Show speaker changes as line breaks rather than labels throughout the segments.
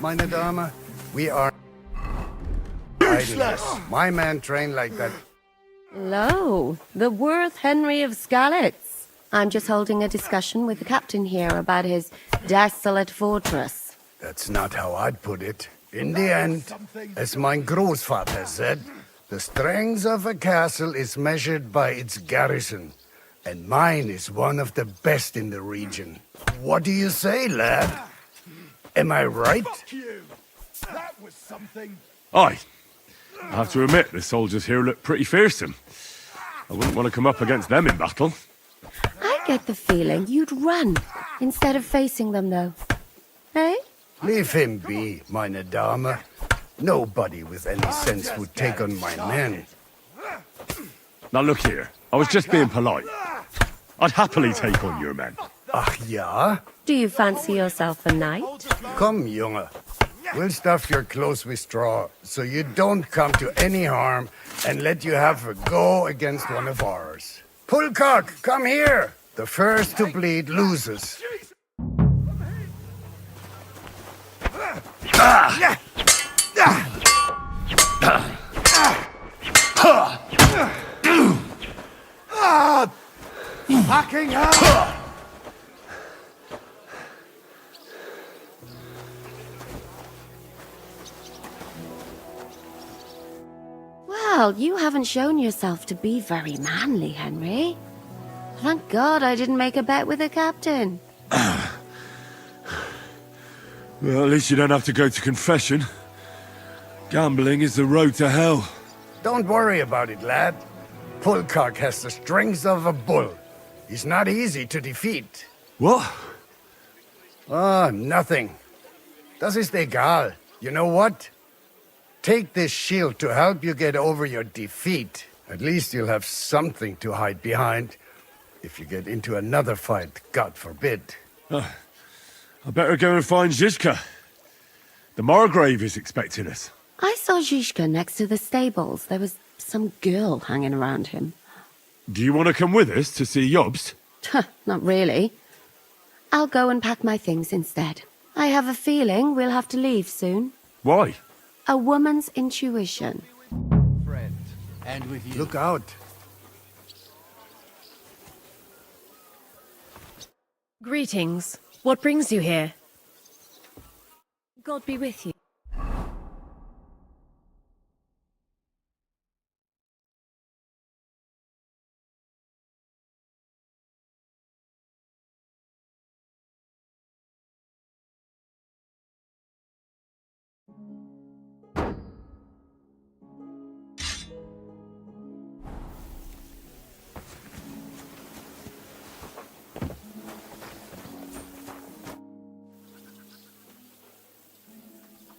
Meine Dame, we are useless. My man trained like that.
Hello, the worth Henry of Skalitz. I'm just holding a discussion with the captain here about his desolate fortress.
That's not how I'd put it. In the end, as my Großvater said, the strength of a castle is measured by its garrison, and mine is one of the best in the region. What do you say, lad? Am I right?
That was something.
Aye. I have to admit, the soldiers here look pretty fearsome. I wouldn't want to come up against them in battle.
I get the feeling you'd run instead of facing them, though. Eh?
Leave him be, meine Dame. Nobody with any sense would take on my men.
Now look here, I was just being polite. I'd happily take on your men.
Ach ja?
Do you fancy yourself a knight?
Come, Junge. We'll stuff your clothes with straw, so you don't come to any harm, and let you have a go against one of ours. Pulcock, come here! The first to bleed loses.
Fucking hell!
Well, you haven't shown yourself to be very manly, Henry. Thank God I didn't make a bet with the captain.
Well, at least you don't have to go to confession. Gambling is the road to hell.
Don't worry about it, lad. Pulcock has the strength of a bull. He's not easy to defeat.
What?
Ah, nothing. Das ist egal. You know what? Take this shield to help you get over your defeat. At least you'll have something to hide behind. If you get into another fight, God forbid.
I better go and find Zizka. The Margrave is expecting us.
I saw Zizka next to the stables. There was some girl hanging around him.
Do you want to come with us to see Jobst?
Not really. I'll go and pack my things instead. I have a feeling we'll have to leave soon.
Why?
A woman's intuition.
Friend, and with you.
Look out.
Greetings. What brings you here? God be with you.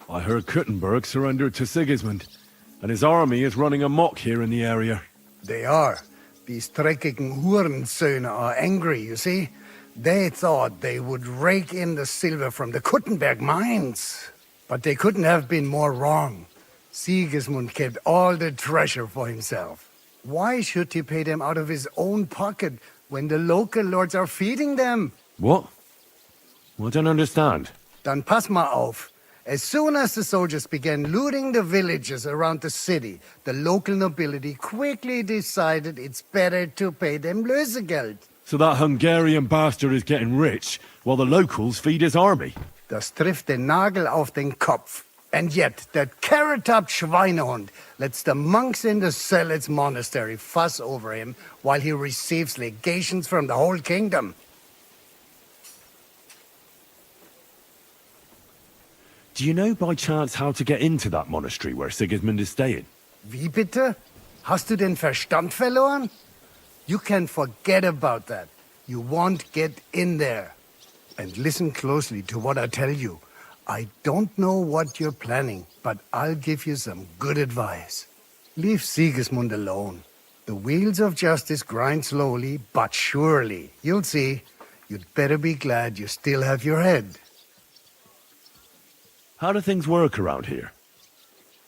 I heard Kuttenberg surrendered to Sigismund, and his army is running amok here in the area.
They are. These dreckigen Hurensöhne are angry, you see? They thought they would rake in the silver from the Kuttenberg mines. But they couldn't have been more wrong. Sigismund kept all the treasure for himself. Why should he pay them out of his own pocket when the local lords are feeding them?
What? I don't understand.
Dann pass mal auf. As soon as the soldiers began looting the villages around the city, the local nobility quickly decided it's better to pay them Lösegeld.
So that Hungarian bastard is getting rich, while the locals feed his army.
Das trifft den Nagel auf den Kopf. And yet, that carrot-topped Schweinehund lets the monks in the Zealots monastery fuss over him while he receives legations from the whole kingdom.
Do you know by chance how to get into that monastery where Sigismund is staying?
Wie bitte? Hast du den Verstand verloren? You can forget about that. You won't get in there. And listen closely to what I tell you. I don't know what you're planning, but I'll give you some good advice. Leave Sigismund alone. The wheels of justice grind slowly, but surely. You'll see. You'd better be glad you still have your head.
How do things work around here?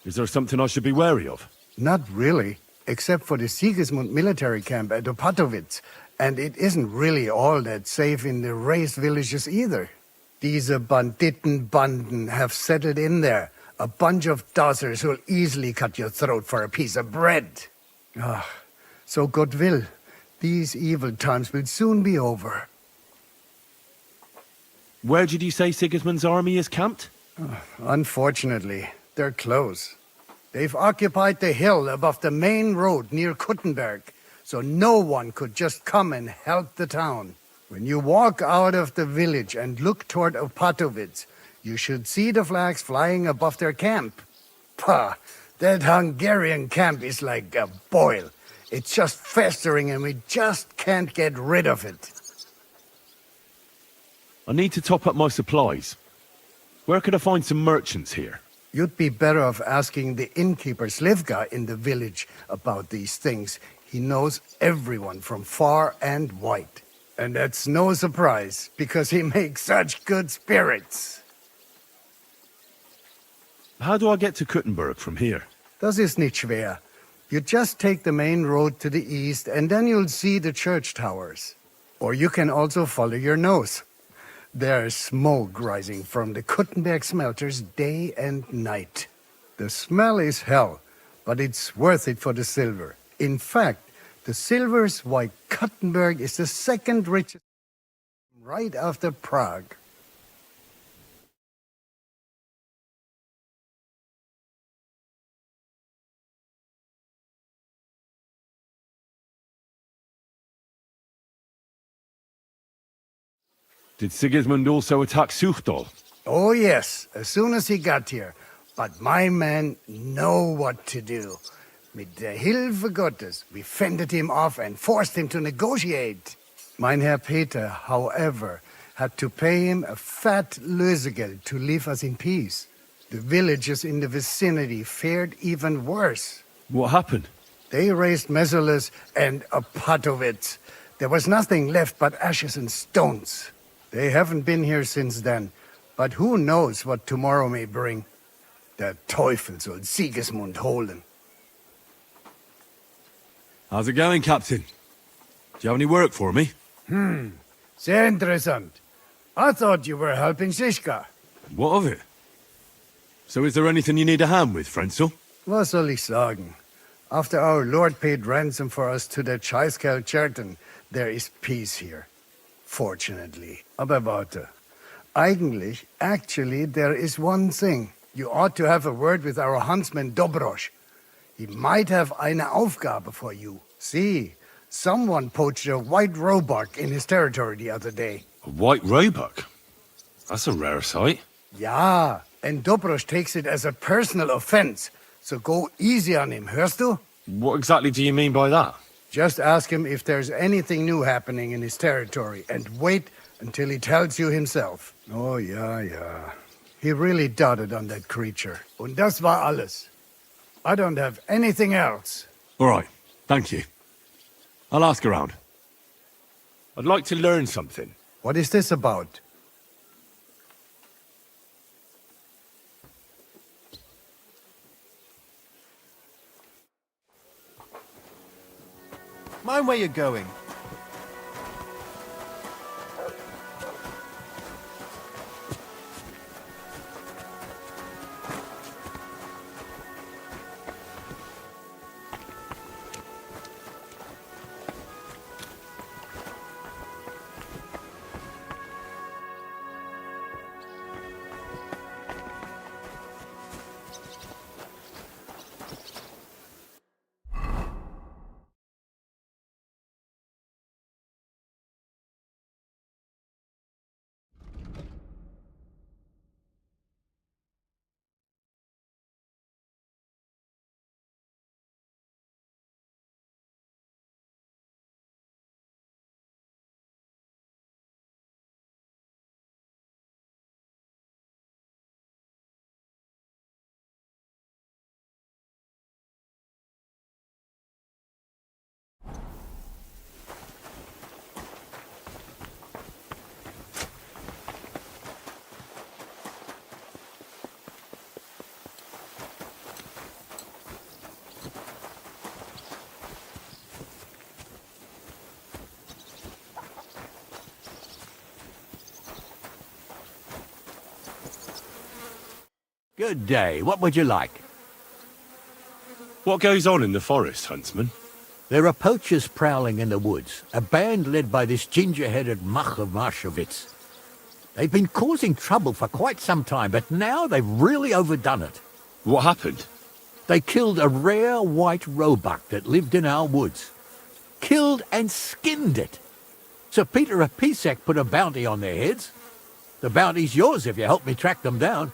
Is there something I should be wary of?
Not really, except for the Sigismund military camp at Opatowitz. And it isn't really all that safe in the raised villages either. These Banditenbanden have settled in there. A bunch of dossers who'll easily cut your throat for a piece of bread. So God will. These evil times will soon be over.
Where did you say Sigismund's army is camped?
Unfortunately, they're close. They've occupied the hill above the main road near Kuttenberg, so no one could just come and help the town. When you walk out of the village and look toward Opatowitz, you should see the flags flying above their camp. Pah, that Hungarian camp is like a boil. It's just festering and we just can't get rid of it.
I need to top up my supplies. Where could I find some merchants here?
You'd be better off asking the innkeeper Slivka in the village about these things. He knows everyone from far and wide. And that's no surprise, because he makes such good spirits.
How do I get to Kuttenberg from here?
Das ist nicht schwer. You just take the main road to the east, and then you'll see the church towers. Or you can also follow your nose. There's smoke rising from the Kuttenberg smelters day and night. The smell is hell, but it's worth it for the silver. In fact, the silver's why Kuttenberg is the second richest right after Prague.
Did Sigismund also attack Suchdol?
Oh yes, as soon as he got here. But my men know what to do. Mit der Hilfe Gottes, we fended him off and forced him to negotiate. Mein Herr Peter, however, had to pay him a fat Lösegeld to leave us in peace. The villagers in the vicinity fared even worse.
What happened?
They razed Mesolis and Opatowitz. There was nothing left but ashes and stones. They haven't been here since then, but who knows what tomorrow may bring. Der Teufel soll Sigismund holen.
How's it going, Captain? Do you have any work for me?
Sehr interessant. I thought you were helping Shishka.
What of it? So is there anything you need a hand with, Frenzel?
Was soll ich sagen? After our Lord paid ransom for us to the Chaiskel Cherton, there is peace here. Fortunately. Aber warte. Actually, there is one thing. You ought to have a word with our huntsman Dobrosch. He might have eine Aufgabe for you. See, someone poached a white roebuck in his territory the other day.
A white roebuck? That's a rare sight.
Ja, and Dobrosch takes it as a personal offense. So go easy on him, hörst du?
What exactly do you mean by that?
Just ask him if there's anything new happening in his territory, and wait until he tells you himself. Oh, yeah. He really doted on that creature. Und das war alles. I don't have anything else.
All right, thank you. I'll ask around. I'd like to learn something.
What is this about?
Mind where you're going.
Good day. What would you like?
What goes on in the forest, Huntsman?
There are poachers prowling in the woods, a band led by this ginger-headed muck of Marshowitz. They've been causing trouble for quite some time, but now they've really overdone it.
What happened?
They killed a rare white roebuck that lived in our woods. Killed and skinned it. Sir Peter of Pisek put a bounty on their heads. The bounty's yours if you help me track them down.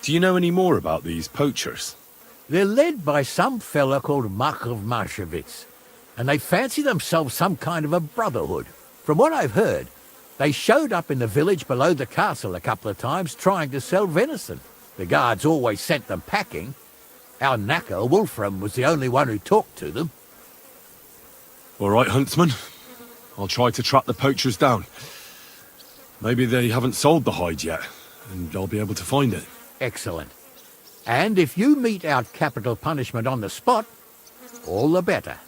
Do you know any more about these poachers?
They're led by some fella called Mark of Marshowitz, and they fancy themselves some kind of a brotherhood. From what I've heard, they showed up in the village below the castle a couple of times trying to sell venison. The guards always sent them packing. Our knacker, Wolfram, was the only one who talked to them.
All right, Huntsman. I'll try to track the poachers down. Maybe they haven't sold the hide yet, and I'll be able to find it.
Excellent. And if you mete out capital punishment on the spot, all the better.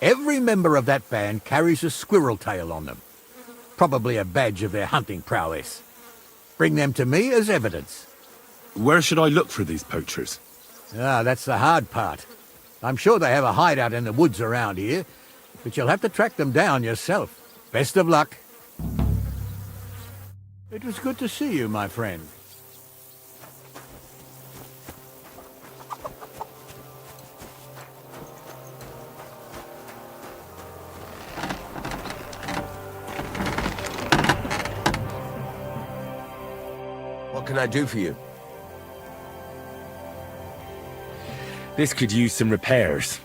Every member of that band carries a squirrel tail on them. Probably a badge of their hunting prowess. Bring them to me as evidence.
Where should I look for these poachers?
Ah, that's the hard part. I'm sure they have a hideout in the woods around here, but you'll have to track them down yourself. Best of luck. It was good to see you, my friend.
What can I do for you?
This could use some repairs.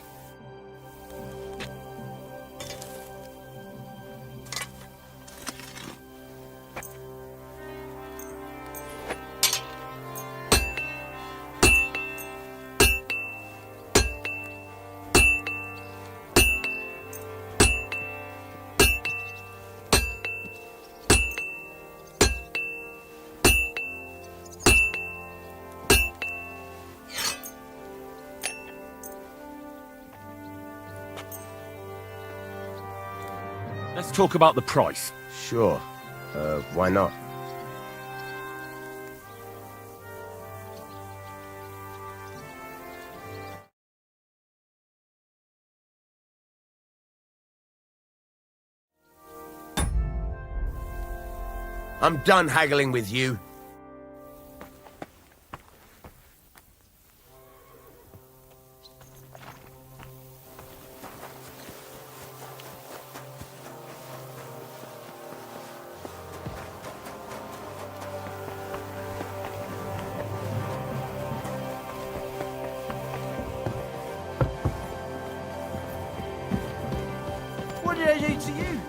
Let's talk about the price.
Sure. Why not? I'm done haggling with you. What did I do to you?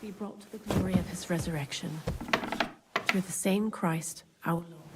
be brought to the glory of his resurrection. Through the same Christ, our Lord.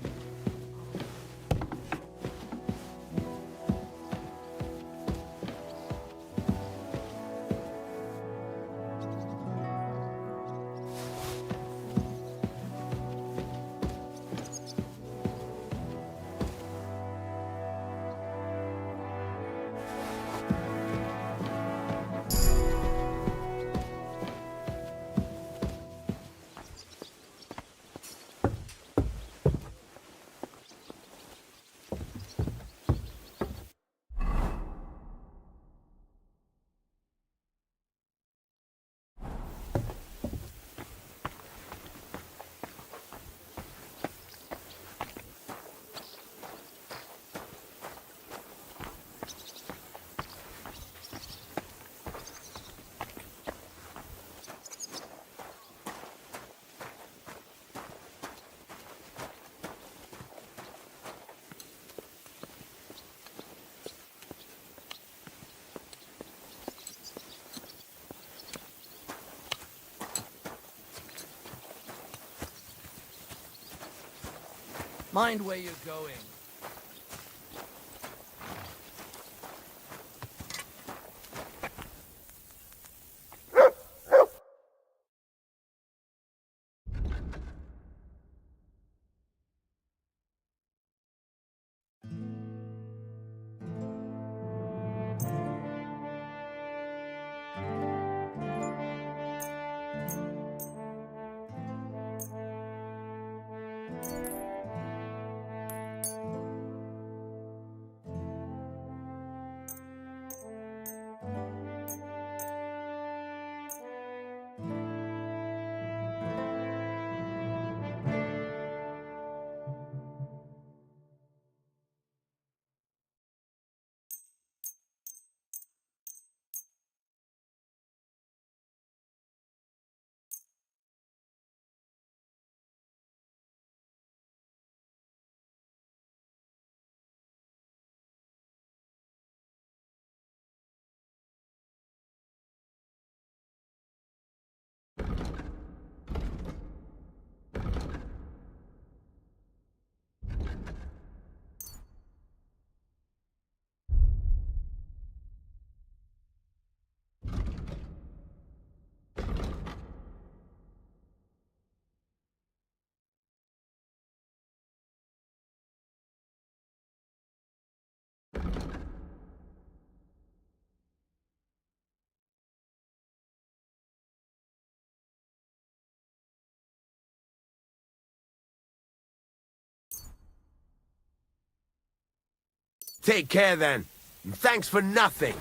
Mind where you're going.
Take care then. And thanks for nothing.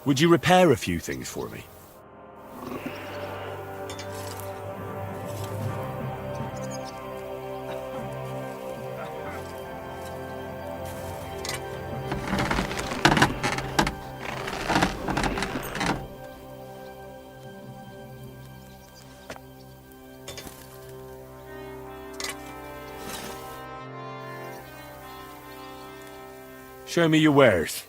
Would you repair a few things for me? Show me your wares.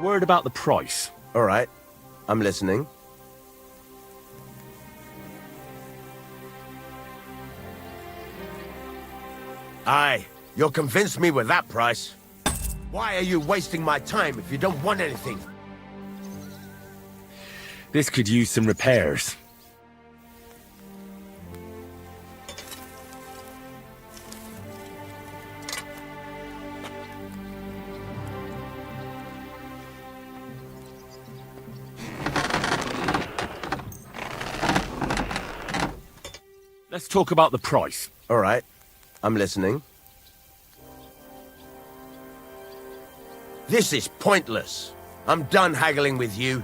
Word about the price.
All right. I'm listening. Aye, you'll convince me with that price. Why are you wasting my time if you don't want anything?
This could use some repairs. Let's talk about the price.
All right. I'm listening. This is pointless. I'm done haggling with you.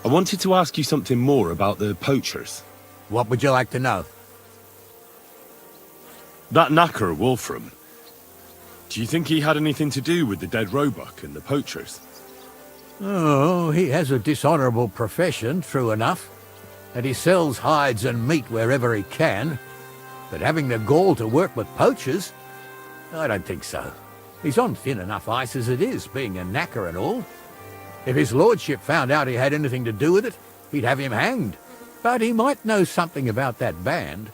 I wanted to ask you something more about the poachers.
What would you like to know?
That knacker, Wolfram. Do you think he had anything to do with the dead roebuck and the poachers?
Oh, he has a dishonourable profession, true enough. And he sells hides and meat wherever he can. But having the gall to work with poachers? I don't think so. He's on thin enough ice as it is, being a knacker and all. If his lordship found out he had anything to do with it, he'd have him hanged. But he might know something about that band.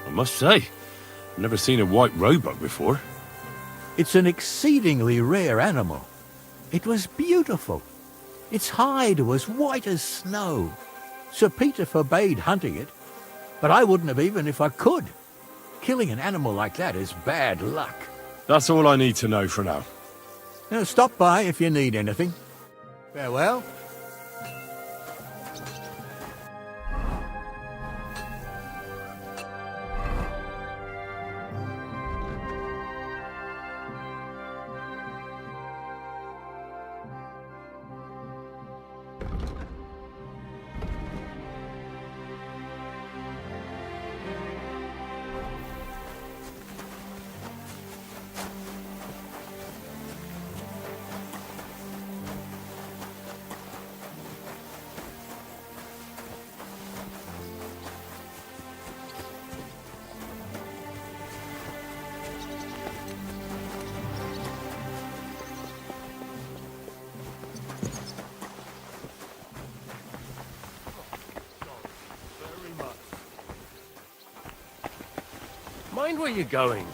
I must say, I've never seen a white roebuck before.
It's an exceedingly rare animal. It was beautiful. Its hide was white as snow. Sir Peter forbade hunting it, but I wouldn't have even if I could. Killing an animal like that is bad luck.
That's all I need to know for now.
Now, stop by if you need anything. Farewell.
Mind where you're going.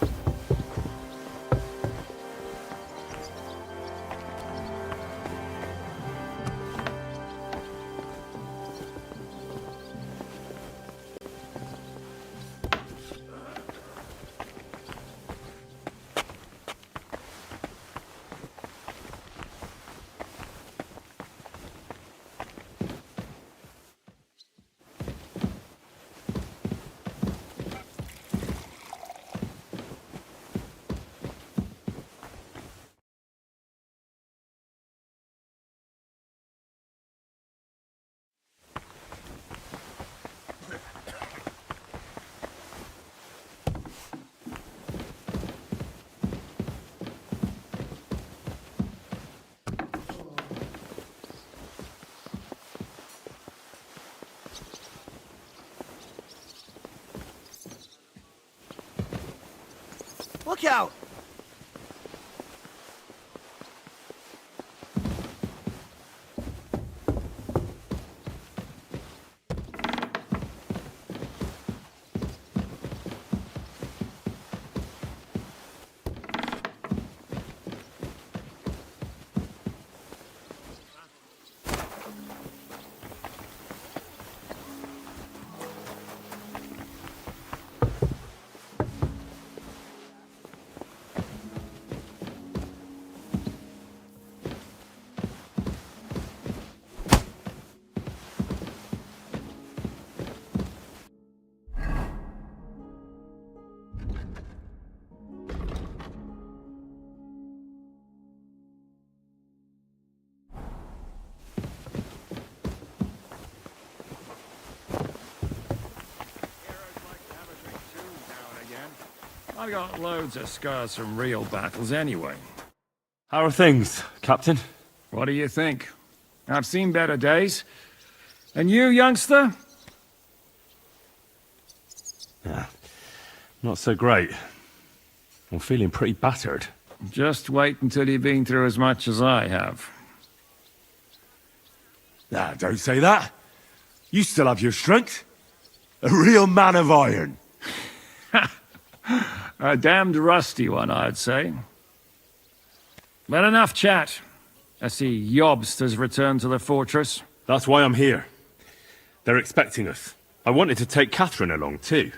Look out!
I got loads of scars from real battles anyway.
How are things, Captain?
What do you think? I've seen better days. And you, youngster?
Yeah, not so great. I'm feeling pretty battered.
Just wait until you've been through as much as I have.
Nah, don't say that. You still have your strength. A real man of iron.
A damned rusty one, I'd say. But enough chat. I see Jobst has returned to the fortress.
That's why I'm here. They're expecting us. I wanted to take Catherine along too,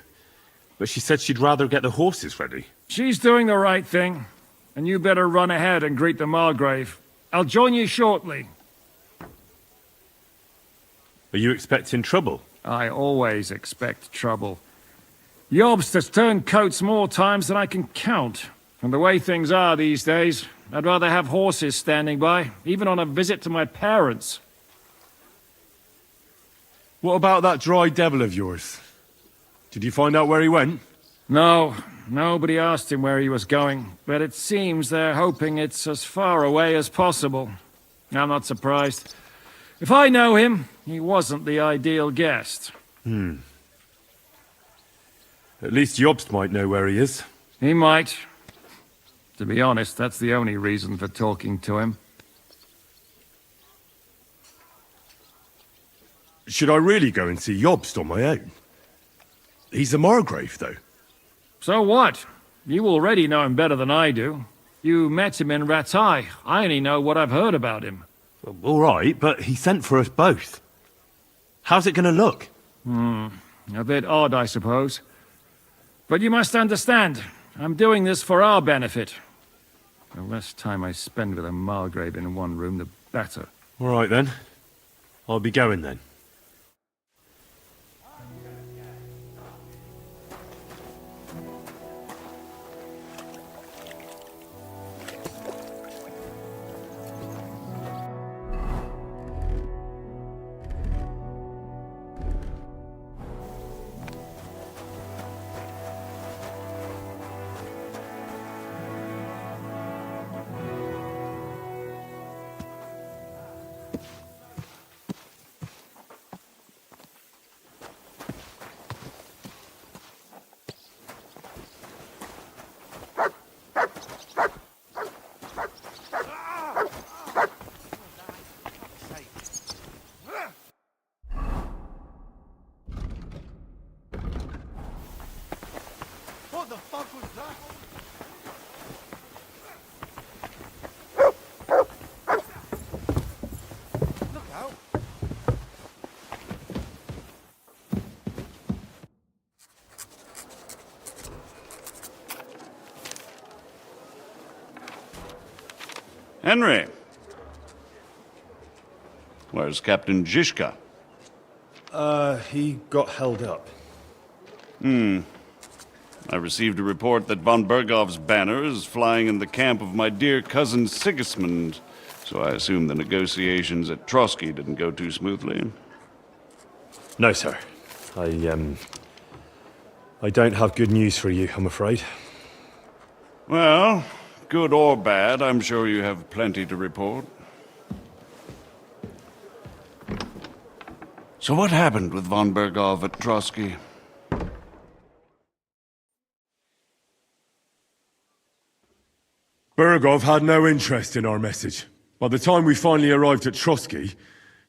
but she said she'd rather get the horses ready.
She's doing the right thing, and you better run ahead and greet the Margrave. I'll join you shortly.
Are you expecting trouble?
I always expect trouble. Jobst has turned coats more times than I can count. And the way things are these days, I'd rather have horses standing by, even on a visit to my parents.
What about that dry devil of yours? Did you find out where he went?
No, nobody asked him where he was going, but it seems they're hoping it's as far away as possible. I'm not surprised. If I know him, he wasn't the ideal guest.
At least Jobst might know where he is.
He might. To be honest, that's the only reason for talking to him.
Should I really go and see Jobst on my own? He's a Margrave, though.
So what? You already know him better than I do. You met him in Ratai. I only know what I've heard about him.
All right, but he sent for us both. How's it going to look?
A bit odd, I suppose. But you must understand, I'm doing this for our benefit. The less time I spend with a Margrave in one room, the better.
All right, then. I'll be going, then.
What the fuck was that? Look out.
Henry. Where's Captain Zizka?
He got held up.
I received a report that von Bergov's banner is flying in the camp of my dear cousin Sigismund, so I assume the negotiations at Trotsky didn't go too smoothly.
No, sir. I don't have good news for you, I'm afraid.
Well, good or bad, I'm sure you have plenty to report. So what happened with von Bergov at Trotsky?
Bergov had no interest in our message. By the time we finally arrived at Trotsky,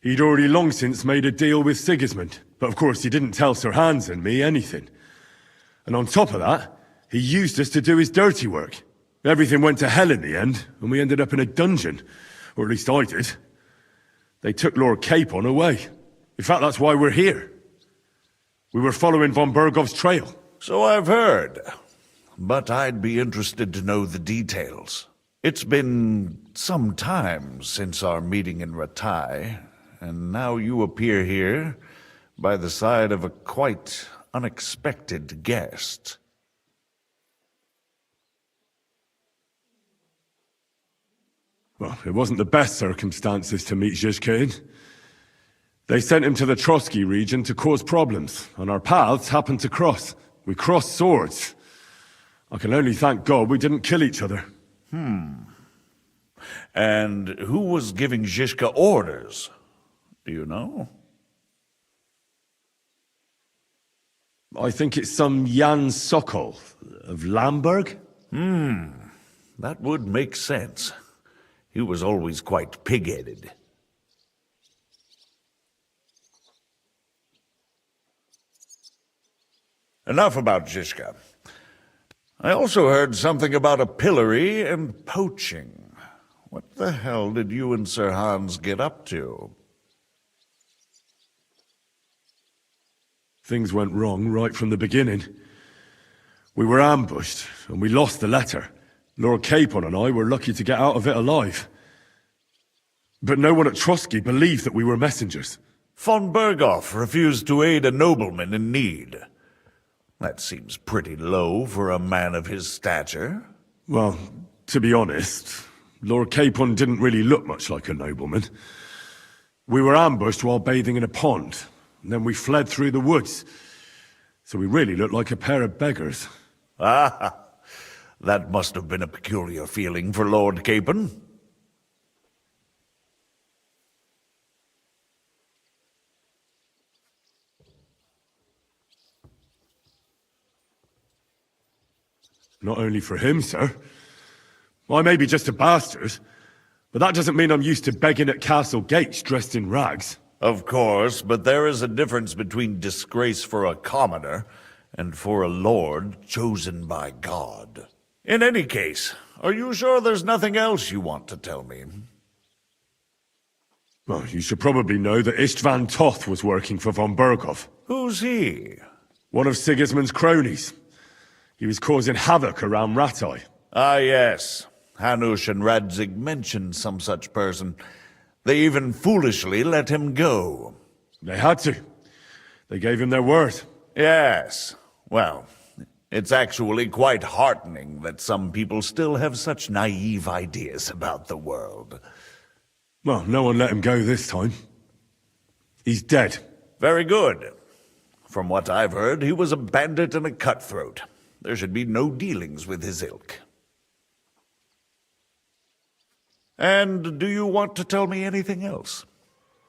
he'd already long since made a deal with Sigismund. But of course he didn't tell Sir Hans and me anything. And on top of that, he used us to do his dirty work. Everything went to hell in the end, and we ended up in a dungeon. Or at least I did. They took Lord Capon away. In fact, that's why we're here. We were following von Bergov's trail.
So I've heard. But I'd be interested to know the details. It's been some time since our meeting in Ratai, and now you appear here by the side of a quite unexpected guest.
Well, it wasn't the best circumstances to meet Zizka in. They sent him to the Trotsky region to cause problems, and our paths happened to cross. We crossed swords. I can only thank God we didn't kill each other.
And who was giving Zizka orders? Do you know?
I think it's some Jan Sokol of Lamberg.
That would make sense. He was always quite pig-headed. Enough about Zizka. I also heard something about a pillory and poaching. What the hell did you and Sir Hans get up to?
Things went wrong right from the beginning. We were ambushed, and we lost the letter. Lord Capon and I were lucky to get out of it alive. But no one at Trotsky believed that we were messengers.
Von Bergov refused to aid a nobleman in need. That seems pretty low for a man of his stature.
Well, to be honest, Lord Capon didn't really look much like a nobleman. We were ambushed while bathing in a pond, and then we fled through the woods. So we really looked like a pair of beggars.
Ah, that must have been a peculiar feeling for Lord Capon.
Not only for him, sir. I may be just a bastard, but that doesn't mean I'm used to begging at castle gates dressed in rags.
Of course, but there is a difference between disgrace for a commoner and for a lord chosen by God. In any case, are you sure there's nothing else you want to tell me?
Well, you should probably know that Istvan Toth was working for von Berghoff.
Who's he?
One of Sigismund's cronies. He was causing havoc around Rattay.
Ah, yes. Hanush and Radzig mentioned some such person. They even foolishly let him go.
They had to. They gave him their word.
Yes. Well, it's actually quite heartening that some people still have such naive ideas about the world.
Well, no one let him go this time. He's dead.
Very good. From what I've heard, he was a bandit and a cutthroat. There should be no dealings with his ilk. And do you want to tell me anything else?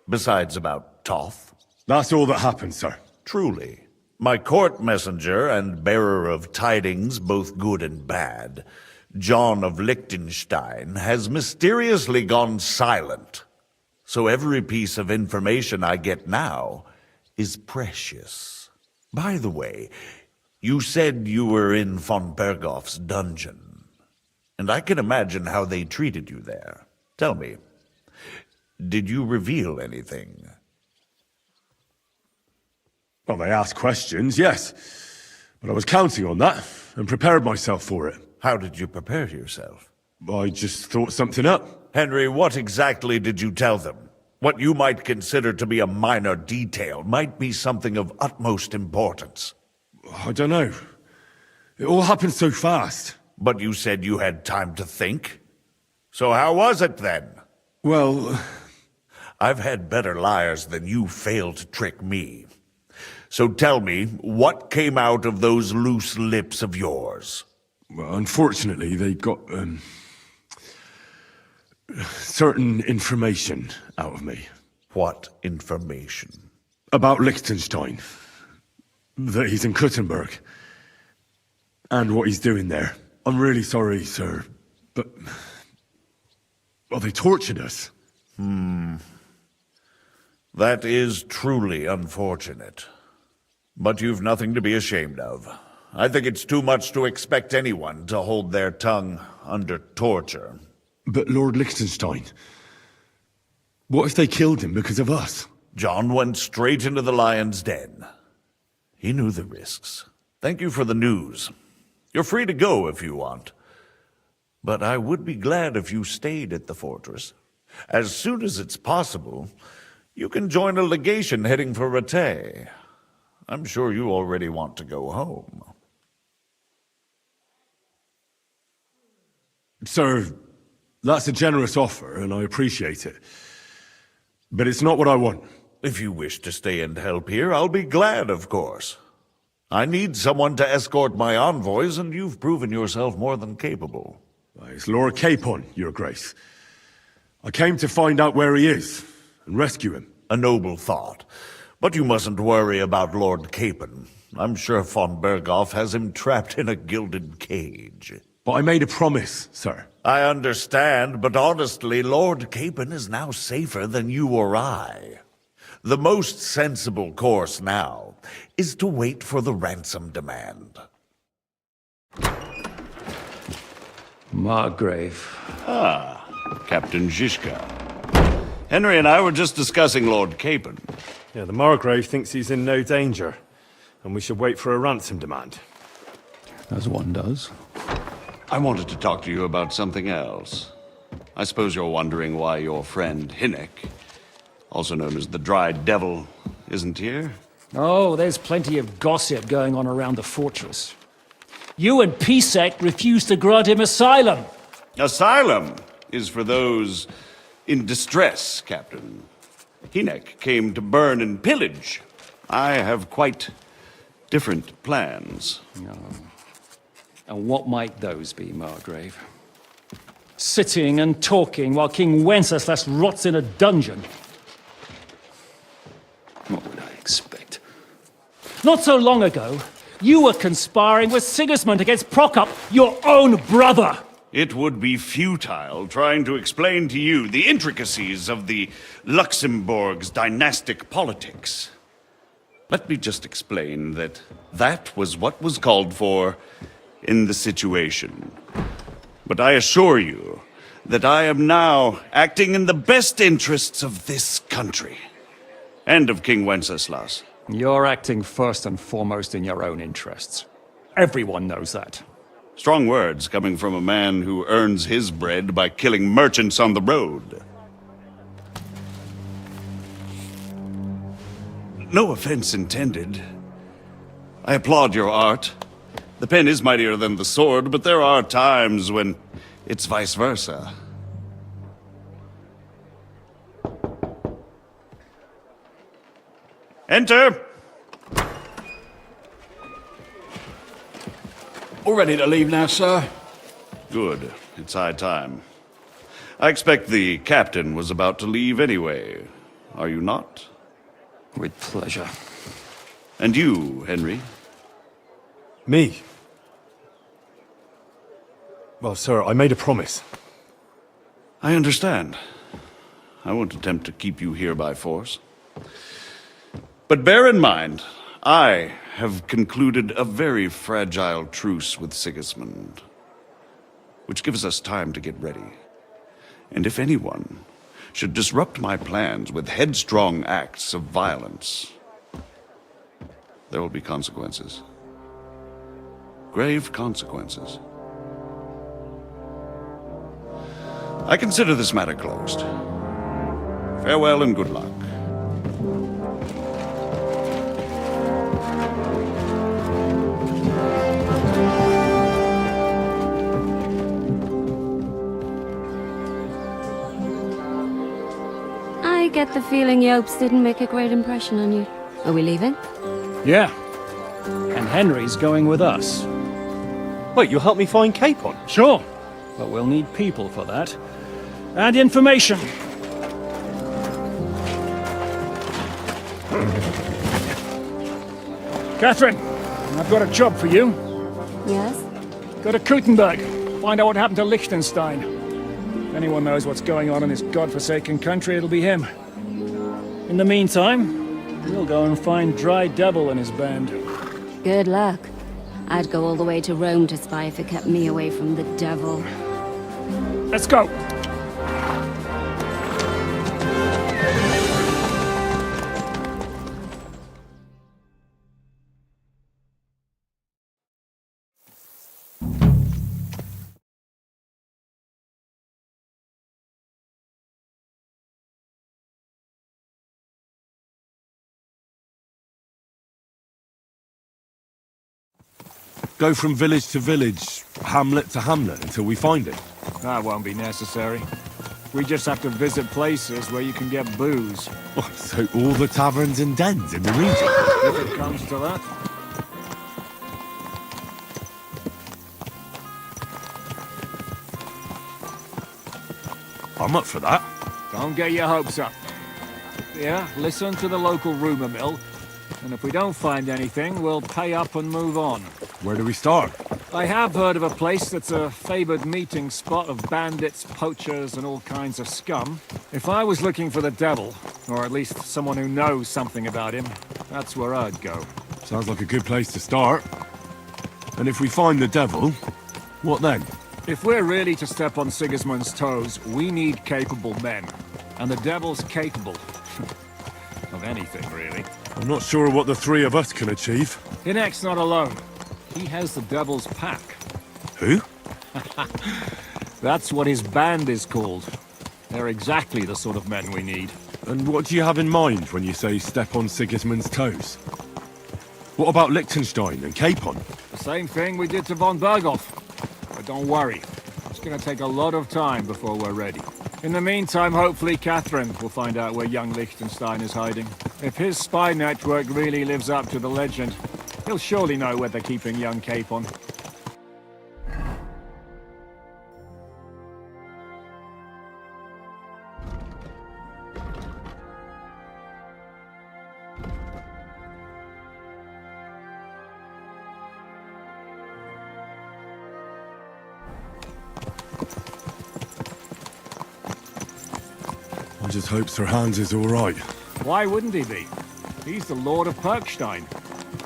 Besides about Toth?
That's all that happened, sir.
Truly. My court messenger and bearer of tidings, both good and bad, John of Liechtenstein, has mysteriously gone silent. So every piece of information I get now is precious. By the way, you said you were in von Berghoff's dungeon, and I can imagine how they treated you there. Tell me, did you reveal anything?
Well, they asked questions, yes. But I was counting on that, and prepared myself for it.
How did you prepare yourself?
I just thought something up.
Henry, what exactly did you tell them? What you might consider to be a minor detail might be something of utmost importance.
I don't know. It all happened so fast.
But you said you had time to think. So how was it then?
Well,
I've had better liars than you fail to trick me. So tell me, what came out of those loose lips of yours?
well, unfortunately, they got certain information out of me.
What information?
About Liechtenstein. That he's in Kuttenberg. And what he's doing there. I'm really sorry, sir, but... well, they tortured us.
That is truly unfortunate. But you've nothing to be ashamed of. I think it's too much to expect anyone to hold their tongue under torture.
But Lord Liechtenstein... what if they killed him because of us?
John went straight into the lion's den. He knew the risks. Thank you for the news. You're free to go if you want. But I would be glad if you stayed at the fortress. As soon as it's possible, you can join a legation heading for Rattay. I'm sure you already want to go home.
Sir, that's a generous offer, and I appreciate it. But it's not what I want.
If you wish to stay and help here, I'll be glad, of course. I need someone to escort my envoys, and you've proven yourself more than capable.
It's Lord Capon, Your Grace. I came to find out where he is, and rescue him.
A noble thought. But you mustn't worry about Lord Capon. I'm sure von Berghoff has him trapped in a gilded cage.
But I made a promise, sir.
I understand, but honestly, Lord Capon is now safer than you or I. The most sensible course now is to wait for the ransom demand.
Margrave.
Ah, Captain Zizka. Henry and I were just discussing Lord Capon.
Yeah, the Margrave thinks he's in no danger, and we should wait for a ransom demand.
As one does.
I wanted to talk to you about something else. I suppose you're wondering why your friend Hinnek, also known as the Dried Devil, isn't here?
Oh, there's plenty of gossip going on around the fortress. You and Pisek refused to grant him asylum.
Asylum is for those in distress, Captain. Hinek came to burn and pillage. I have quite different plans.
And what might those be, Margrave? Sitting and talking while King Wenceslas rots in a dungeon. What would I expect? Not so long ago, you were conspiring with Sigismund against Prokop, your own brother!
It would be futile trying to explain to you the intricacies of the Luxembourg's dynastic politics. Let me just explain that that was what was called for in the situation. But I assure you that I am now acting in the best interests of this country and of King Wenceslas.
You're acting first and foremost in your own interests. Everyone knows that.
Strong words coming from a man who earns his bread by killing merchants on the road. No offense intended. I applaud your art. The pen is mightier than the sword, but there are times when it's vice versa. Enter!
All ready to leave now, sir?
Good. It's high time. I expect the captain was about to leave anyway. Are you not?
With pleasure.
And you, Henry?
Me? Well, sir, I made a promise.
I understand. I won't attempt to keep you here by force. But bear in mind, I have concluded a very fragile truce with Sigismund, which gives us time to get ready. And if anyone should disrupt my plans with headstrong acts of violence, there will be consequences. Grave consequences. I consider this matter closed. Farewell and good luck.
I get the feeling Yopes didn't make a great impression on you. Are we leaving?
Yeah. And Henry's going with us.
Wait, you'll help me find Capon?
Sure. But we'll need people for that. And information. Catherine, I've got a job for you.
Yes?
Go to Kuttenberg. Find out what happened to Liechtenstein. If anyone knows what's going on in this godforsaken country, it'll be him. In the meantime, we'll go and find Dry Devil and his band.
Good luck. I'd go all the way to Rome to spy if it kept me away from the devil.
Let's go!
Go from village to village, hamlet to hamlet, until we find it.
That won't be necessary. We just have to visit places where you can get booze.
Oh, so all the taverns and dens in the region?
If it comes to that.
I'm up for that.
Don't get your hopes up. Yeah, listen to the local rumor mill. And if we don't find anything, we'll pay up and move on.
Where do we start?
I have heard of a place that's a favored meeting spot of bandits, poachers, and all kinds of scum. If I was looking for the devil, or at least someone who knows something about him, that's where I'd go.
Sounds like a good place to start. And if we find the devil, what then?
If we're really to step on Sigismund's toes, we need capable men. And the devil's capable. Of anything, really.
I'm not sure what the three of us can achieve.
Hinek's not alone. He has the devil's pack.
Who?
That's what his band is called. They're exactly the sort of men we need.
And what do you have in mind when you say step on Sigismund's toes? What about Liechtenstein and Capon?
The same thing we did to von Berghoff. But don't worry, it's gonna take a lot of time before we're ready. In the meantime, hopefully Catherine will find out where young Liechtenstein is hiding. If his spy network really lives up to the legend, he'll surely know where they're keeping young Capon.
I just hope Sir Hans is all right.
Why wouldn't he be? He's the Lord of Perkstein.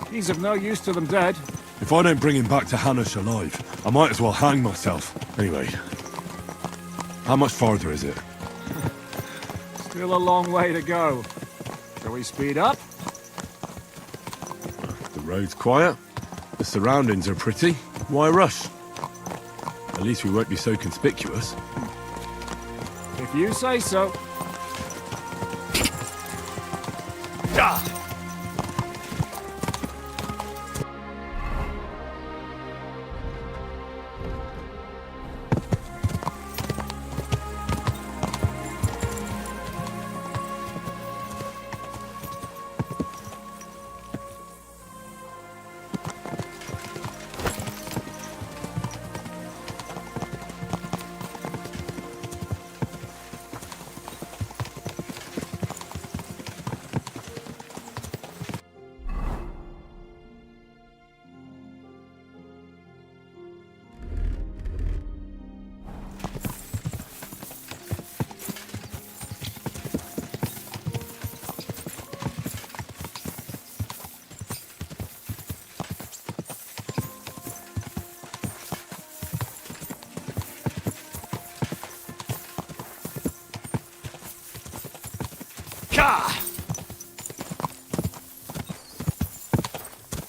He's of no use to them dead.
If I don't bring him back to Hanush alive, I might as well hang myself. Anyway, how much farther is it?
Still a long way to go. Shall we speed up?
The road's quiet. The surroundings are pretty. Why rush? At least we won't be so conspicuous.
If you say so.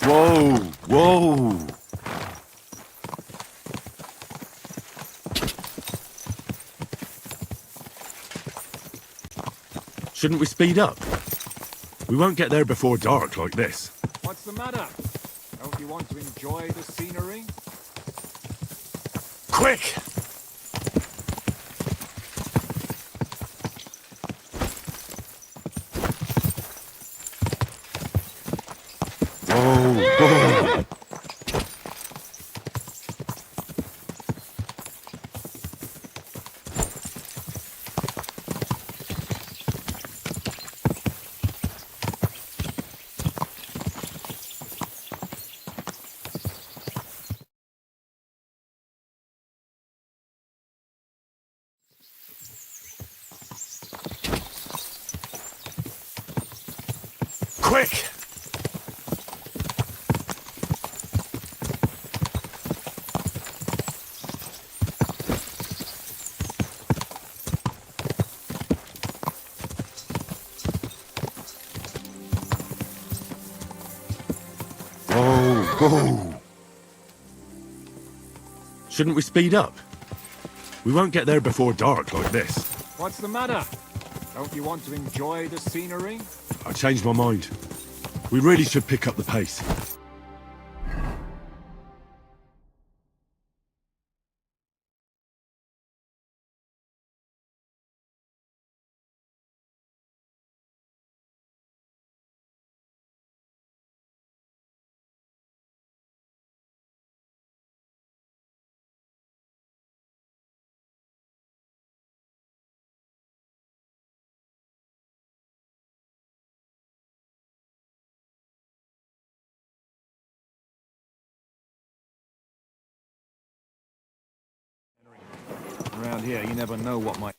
Whoa, whoa. Shouldn't we speed up? We won't get there before dark like this.
What's the matter? Don't you want to enjoy the scenery?
Quick!
Whoa.
Quick!
Whoa. Shouldn't we speed up? We won't get there before dark like this.
What's the matter? Don't you want to enjoy the scenery?
I changed my mind. We really should pick up the pace.
Around here, you never know what might...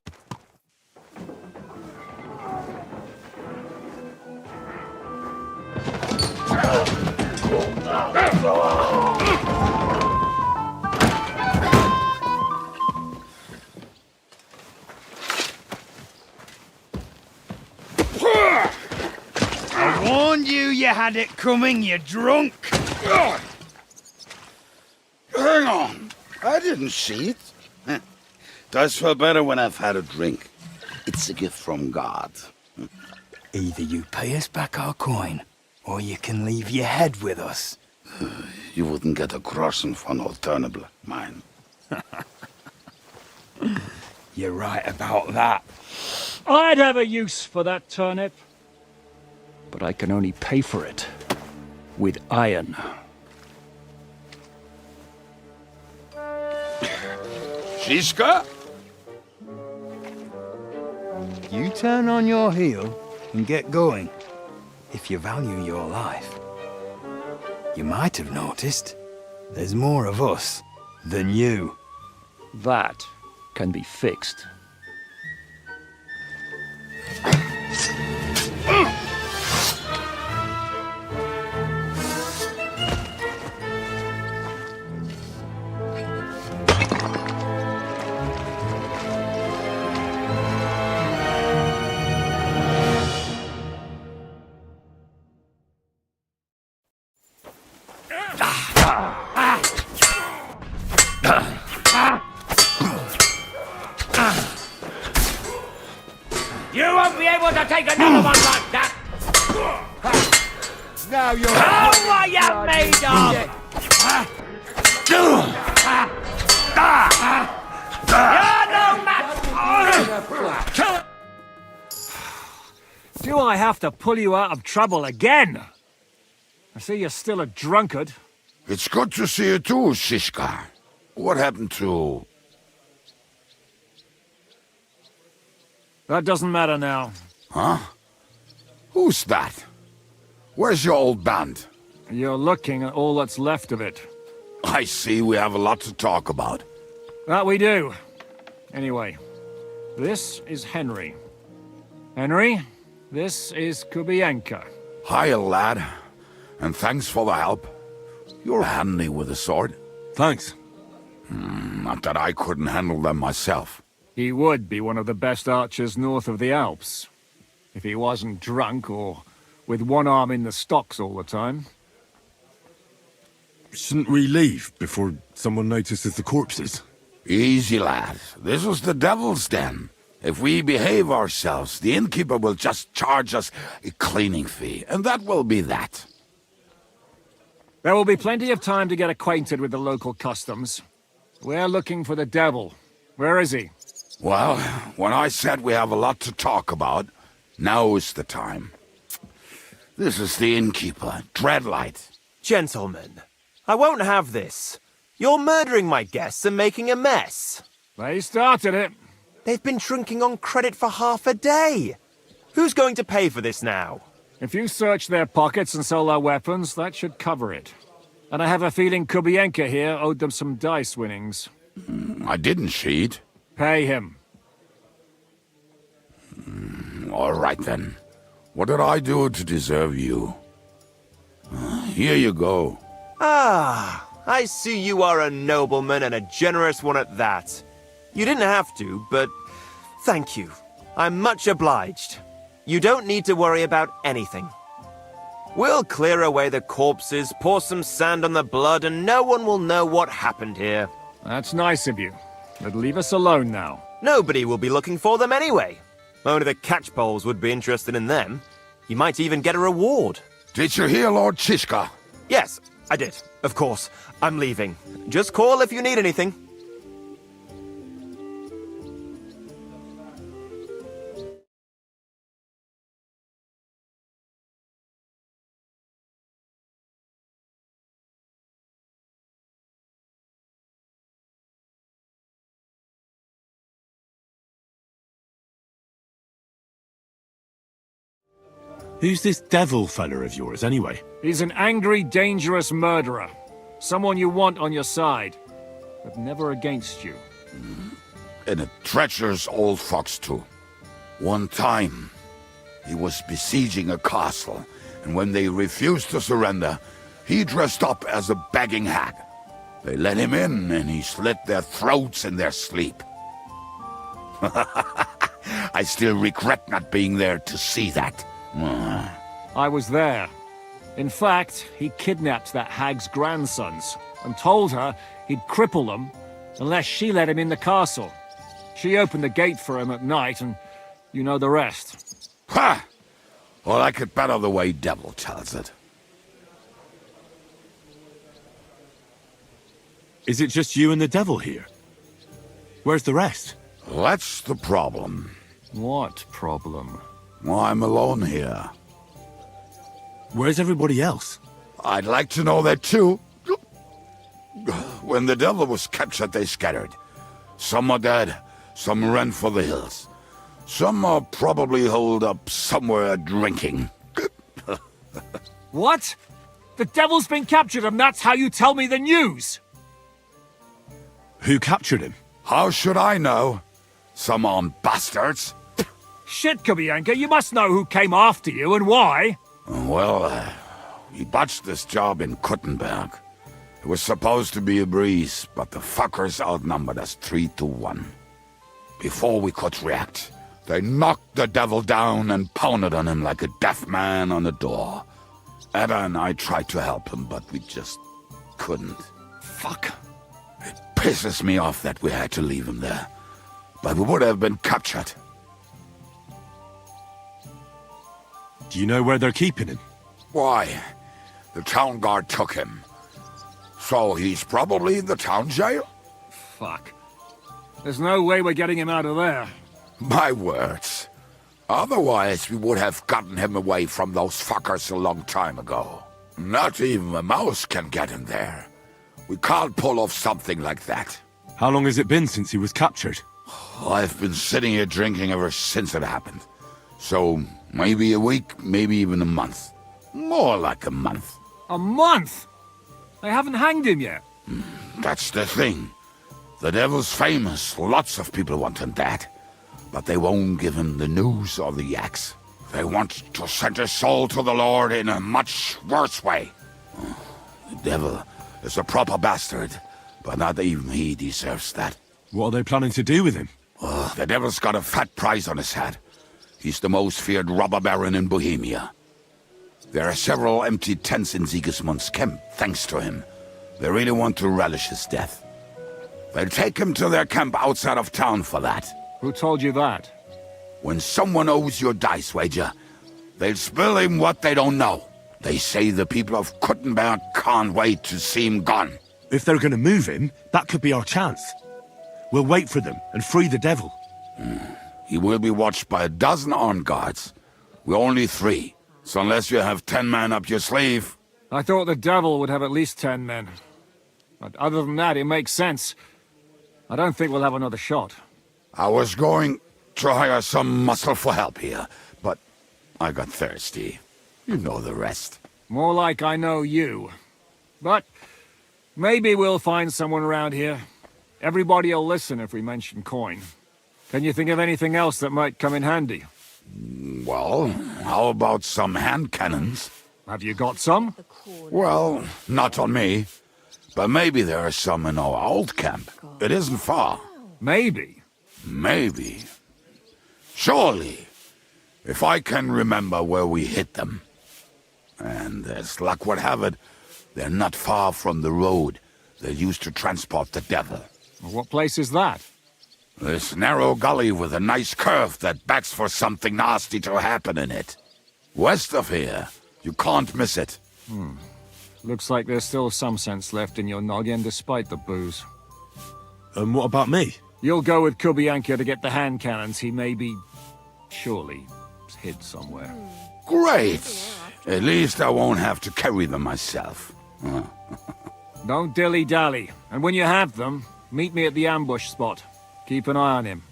I warned you had it coming, you drunk!
Hang on. I didn't see it. Does feel better when I've had a drink. It's a gift from God.
Either you pay us back our coin, or you can leave your head with us.
You wouldn't get a crossing for no turnip like mine.
You're right about that.
I'd have a use for that turnip. But I can only pay for it with iron.
Shishka?
You turn on your heel and get going, if you value your life. You might have noticed, there's more of us than you.
That can be fixed.
You won't be able to take another one like that! Now you're... Oh, what you made of! You're no match!
Do I have to pull you out of trouble again? I see you're still a drunkard.
It's good to see you too, Shishka. What happened to...
That doesn't matter now.
Huh? Who's that? Where's your old band?
You're looking at all that's left of it.
I see we have a lot to talk about.
That we do. Anyway, this is Henry. Henry, this is Kubienka.
Hiya, lad. And thanks for the help. You're handy with a sword.
Thanks.
Not that I couldn't handle them myself.
He would be one of the best archers north of the Alps. If he wasn't drunk or with one arm in the stocks all the time.
Shouldn't we leave before someone notices the corpses?
Easy, lad. This was the devil's den. If we behave ourselves, the innkeeper will just charge us a cleaning fee, and that will be that.
There will be plenty of time to get acquainted with the local customs. We're looking for the devil. Where is he?
Well, when I said we have a lot to talk about, now is the time. This is the innkeeper, Dreadlight.
Gentlemen, I won't have this. You're murdering my guests and making a mess.
They started it.
They've been drinking on credit for half a day. Who's going to pay for this now?
If you search their pockets and sell their weapons, that should cover it. And I have a feeling Kubienka here owed them some dice winnings.
I didn't cheat.
Pay him.
All right, then. What did I do to deserve you? Here you go.
Ah, I see you are a nobleman and a generous one at that. You didn't have to, but thank you. I'm much obliged. You don't need to worry about anything. We'll clear away the corpses, pour some sand on the blood, and no one will know what happened here.
That's nice of you. But leave us alone now.
Nobody will be looking for them anyway. Only the catchpoles would be interested in them. You might even get a reward.
Did you hear Lord Chishka?
Yes, I did. Of course. I'm leaving. Just call if you need anything.
Who's this devil fella of yours, anyway?
He's an angry, dangerous murderer. Someone you want on your side, but never against you.
And a treacherous old fox, too. One time, he was besieging a castle, and when they refused to surrender, he dressed up as a begging hag. They let him in, and he slit their throats in their sleep. I still regret not being there to see that.
I was there. In fact, he kidnapped that hag's grandsons and told her he'd cripple them unless she let him in the castle. She opened the gate for him at night, and you know the rest.
Ha! Or like it better the way Devil tells it.
Is it just you and the devil here? Where's the rest?
That's the problem.
What problem?
Well, I'm alone here.
Where's everybody else?
I'd like to know that too. When the devil was captured, they scattered. Some are dead, some ran for the hills. Some are probably holed up somewhere drinking.
What? The devil's been captured and that's how you tell me the news?
Who captured him?
How should I know? Some armed bastards.
Shit, Kubianka, you must know who came after you and why.
Well, we botched this job in Kuttenberg. It was supposed to be a breeze, but the fuckers outnumbered us 3-1. Before we could react, they knocked the devil down and pounded on him like a deaf man on a door. Ada and I tried to help him, but we just couldn't.
Fuck.
It pisses me off that we had to leave him there. But we would have been captured.
Do you know where they're keeping him?
Why? The town guard took him. So he's probably in the town jail?
Fuck. There's no way we're getting him out of there.
My words. Otherwise, we would have gotten him away from those fuckers a long time ago. Not even a mouse can get him there. We can't pull off something like that.
How long has it been since he was captured?
I've been sitting here drinking ever since it happened. So, maybe a week, maybe even a month. More like a month.
A month? They haven't hanged him yet.
That's the thing. The devil's famous. Lots of people want him dead. But they won't give him the news or the axe. They want to send his soul to the Lord in a much worse way. The devil is a proper bastard, but not even he deserves that.
What are they planning to do with him?
The devil's got a fat price on his head. He's the most feared robber baron in Bohemia. There are several empty tents in Sigismund's camp, thanks to him. They really want to relish his death. They'll take him to their camp outside of town for that.
Who told you that?
When someone owes you a dice wager, they'll spill him what they don't know. They say the people of Kuttenberg can't wait to see him gone.
If they're going to move him, that could be our chance. We'll wait for them and free the devil.
He will be watched by a dozen armed guards. We're only 3. So unless you have 10 men up your sleeve...
I thought the devil would have at least 10 men. But other than that, it makes sense. I don't think we'll have another shot.
I was going to hire some muscle for help here, but I got thirsty. You know the rest.
More like I know you. But maybe we'll find someone around here. Everybody will listen if we mention coin. Can you think of anything else that might come in handy?
Well, how about some hand cannons?
Have you got some?
Well, not on me. But maybe there are some in our old camp. It isn't far.
Maybe?
Maybe. Surely. If I can remember where we hid them. And as luck would have it, they're not far from the road they used to transport the devil.
What place is that?
This narrow gully with a nice curve that backs for something nasty to happen in it. West of here. You can't miss it.
Looks like there's still some sense left in your noggin despite the booze.
And what about me?
You'll go with Kubianka to get the hand cannons he may be... surely hid somewhere.
Great! At least I won't have to carry them myself.
Don't dilly-dally. And when you have them, meet me at the ambush spot. Keep an eye on him.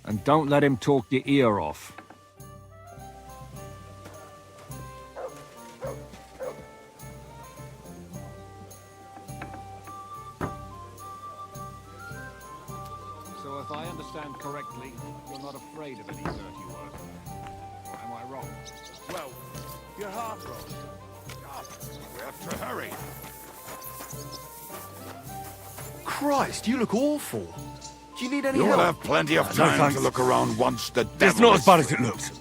And don't let him talk your ear off. So if I understand correctly, you're not afraid of any dirty work. Or am I wrong?
Well, you're half wrong. We have to hurry.
Christ, you look awful. Do you need any
You
help?
will have plenty of
No,
time
thanks.
to look around once the devil
It's not
is...
as bad as it looks.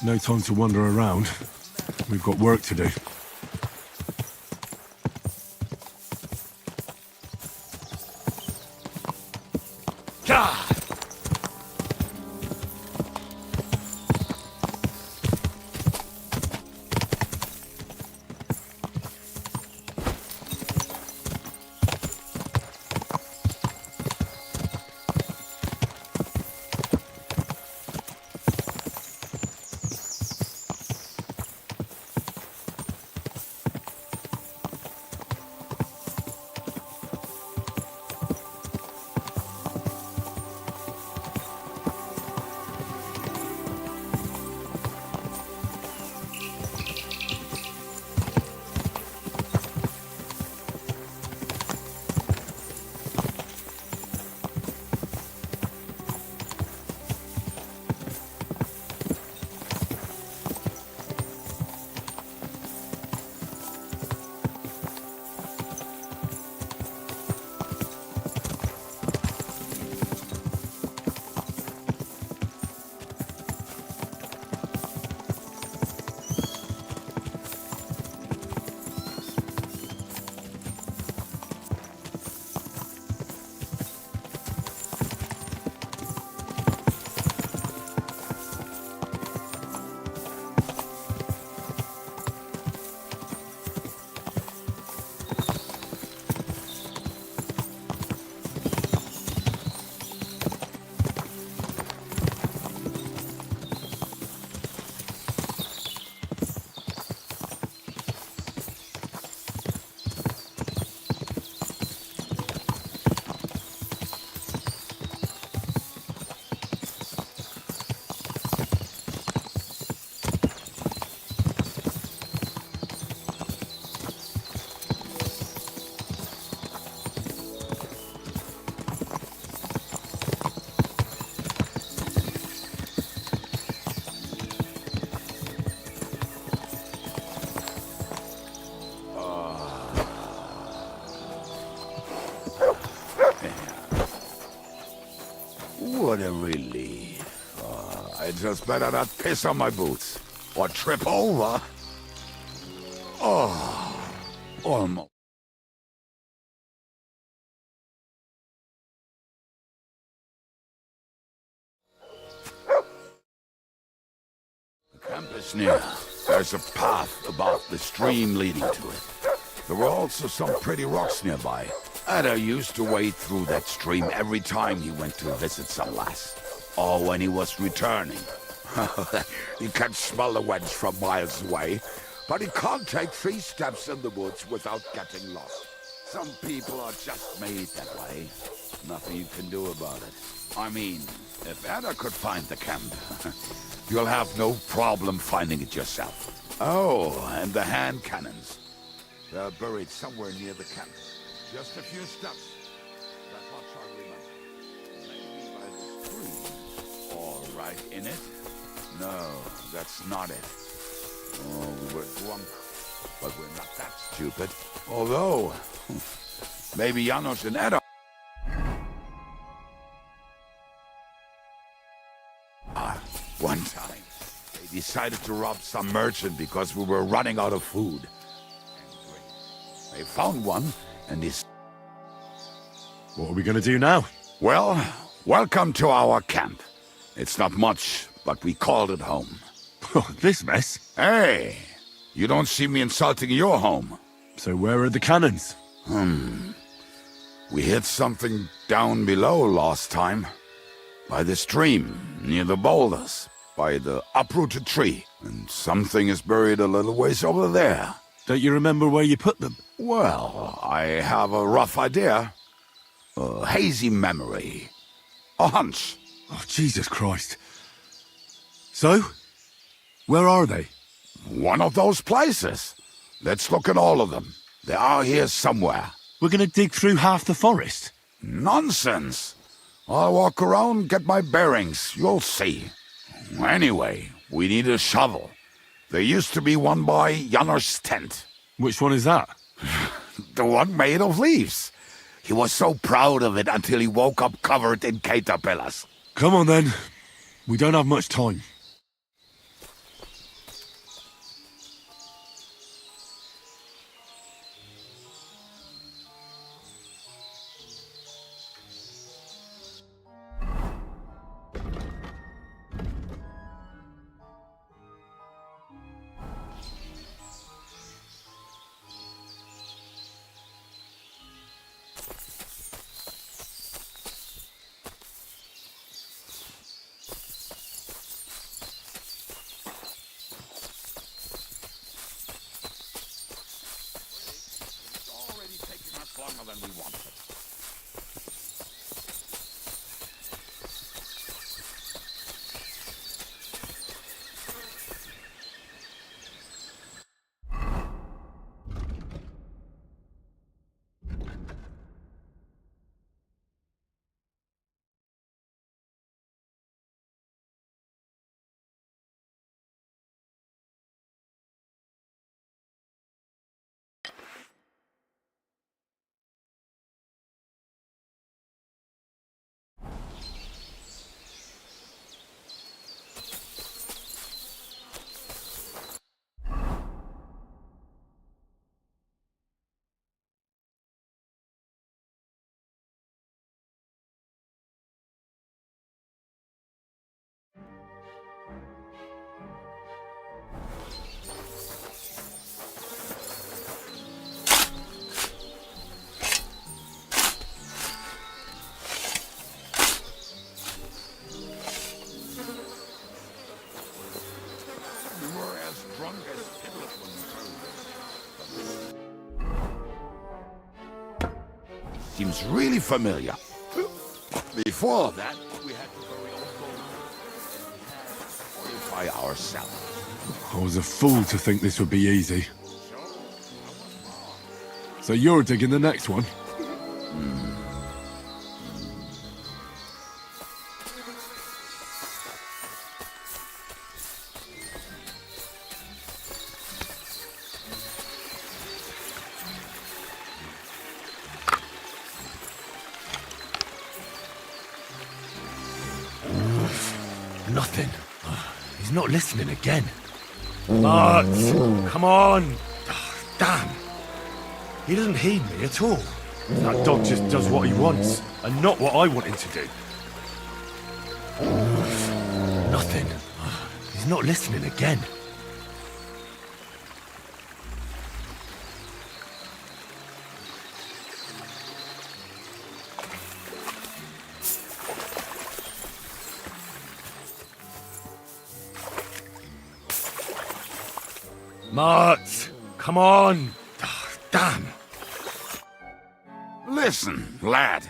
No time to wander around. We've got work to do.
What a relief. I just better not piss on my boots. Or trip over. Oh, almost. The camp is near. There's a path above the stream leading to it. There were also some pretty rocks nearby. Ada used to wade through that stream every time he went to visit some lass. Or when he was returning. You can smell the wench from miles away, but he can't take 3 steps in the woods without getting lost. Some people are just made that way. Nothing you can do about it. I mean, if Ada could find the camp, you'll have no problem finding it yourself. Oh, and the hand cannons. They're buried somewhere near the camp. Just a few steps. That's what I remember. Maybe by the stream. Or right in it? No, that's not it. Oh, we were drunk, but we're not that stupid. Although, maybe Janos and Edda. One time, they decided to rob some merchant because we were running out of food. They found one, and this.
What are we going to do now?
Well, welcome to our camp. It's not much, but we called it home.
This mess?
Hey, you don't see me insulting your home.
So where are the cannons?
We hit something down below last time. By the stream, near the boulders, by the uprooted tree. And something is buried a little ways over there.
Don't you remember where you put them?
Well, I have a rough idea. A hazy memory. A hunch.
Oh, Jesus Christ. So? Where are they?
One of those places. Let's look at all of them. They are here somewhere.
We're gonna dig through half the forest?
Nonsense. I'll walk around, get my bearings. You'll see. Anyway, we need a shovel. There used to be one by Janor's tent.
Which one is that?
The one made of leaves. He was so proud of it until he woke up covered in caterpillars.
Come on then. We don't have much time.
than we wanted. Seems really familiar. Before that, we had to go by ourselves.
I was a fool to think this would be easy. So you're digging the next one?
Nothing. He's not listening again. But, come on. Damn. He doesn't heed me at all.
That dog just does what he wants, and not what I want him to do.
Nothing. He's not listening again.
Mart, come on.
Damn.
Listen, lad.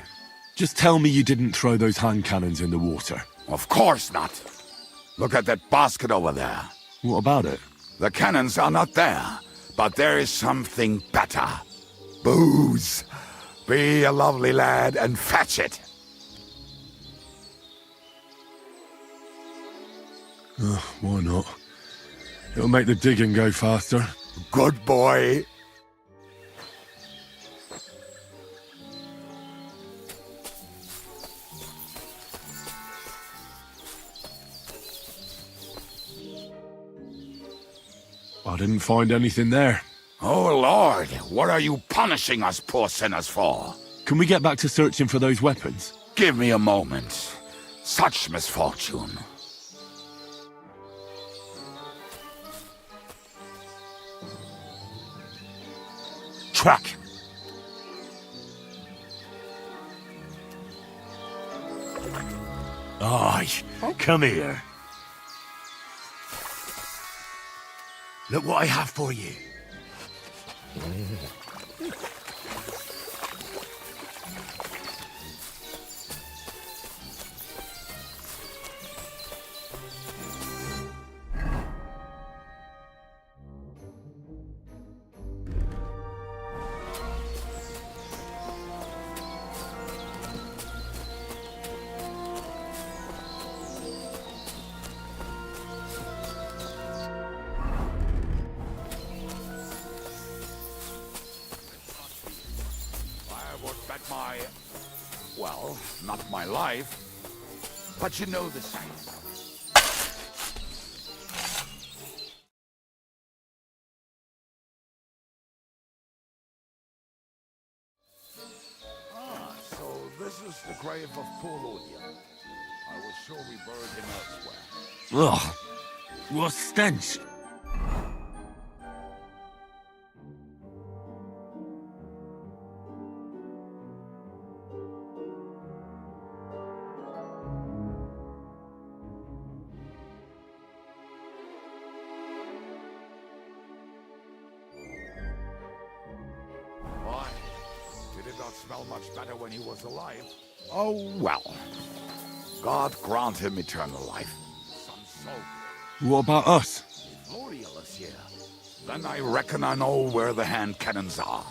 Just tell me you didn't throw those hand cannons in the water.
Of course not. Look at that basket over there.
What about it?
The cannons are not there, but there is something better. Booze. Be a lovely lad and fetch it.
Why not? It'll make the digging go faster.
Good boy.
I didn't find anything there.
Oh, Lord, what are you punishing us poor sinners for?
Can we get back to searching for those weapons?
Give me a moment. Such misfortune.
Track. Aye, come here. Look what I have for you.
Well, not my life, but you know the same. So this is the grave of poor Lodian. I was sure we buried him elsewhere.
Ugh, what stench.
Why? Did it not smell much better when he was alive. Oh, well. God grant him eternal life. Some soul.
What about us?
If L'Oreal is here, then I reckon I know where the hand cannons are.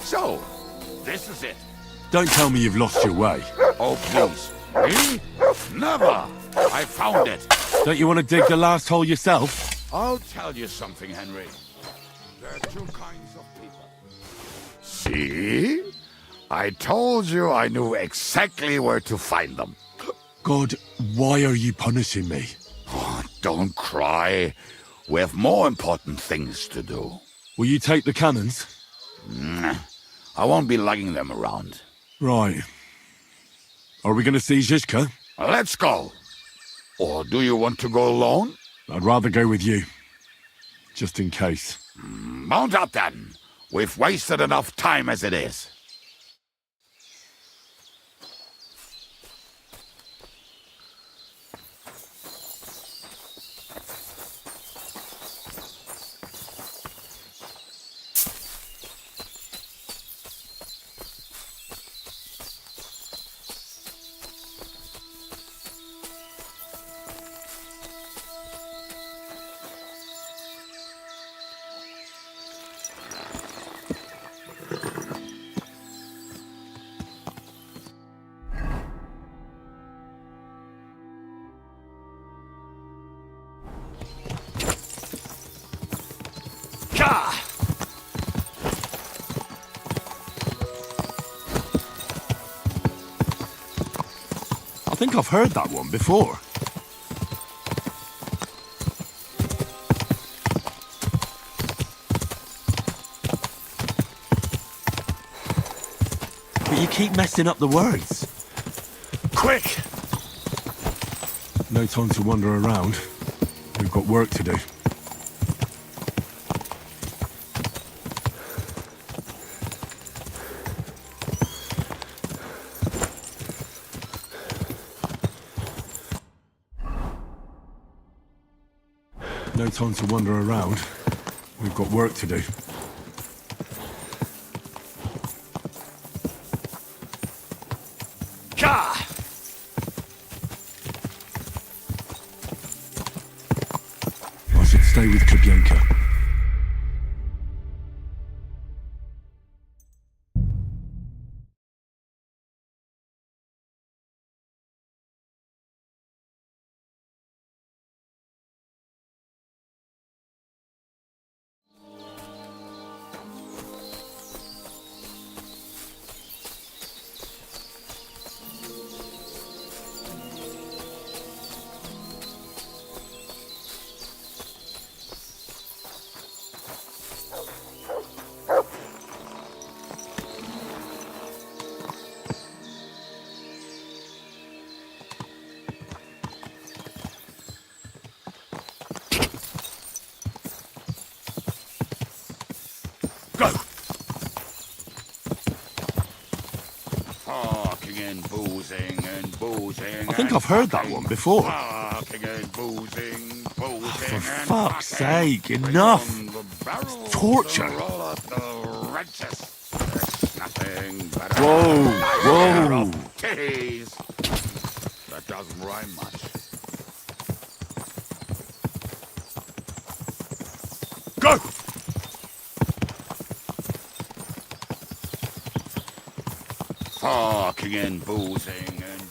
So, this is it.
Don't tell me you've lost your way.
Oh, please. Me? Never! I found it.
Don't you want to dig the last hole yourself?
I'll tell you something, Henry. There are two kinds of people. See? I told you I knew exactly where to find them.
God, why are you punishing me?
Oh, don't cry. We have more important things to do.
Will you take the cannons?
I won't be lugging them around.
Right. Are we going to see Zizka?
Let's go. Or do you want to go alone?
I'd rather go with you. Just in case.
Mount up then. We've wasted enough time as it is.
I think I've heard that one before.
But you keep messing up the words.
Quick! No time to wander around. We've got work to do. No time to wander around. We've got work to do. I should stay with Kubenka.
I think I've heard that one before.
For
fuck's sake, enough! It's torture. Whoa, whoa!
That doesn't rhyme much.
Go!
Fucking and boozing and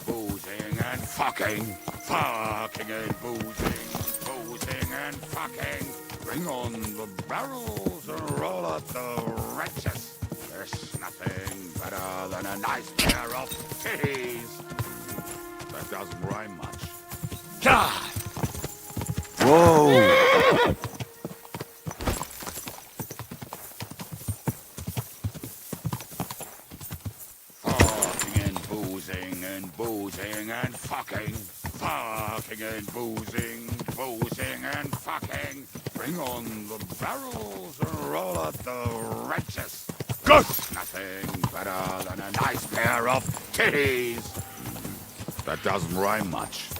fucking. Fucking and boozing and fucking. Bring on the barrels and roll out the wretches. There's nothing better than a nice pair of titties. That doesn't rhyme much.
God! Whoa!
Boozing and fucking. Fucking and boozing and fucking. Bring on the barrels and roll out the wretches.
Go!
Nothing better than a nice pair of titties. That doesn't rhyme much.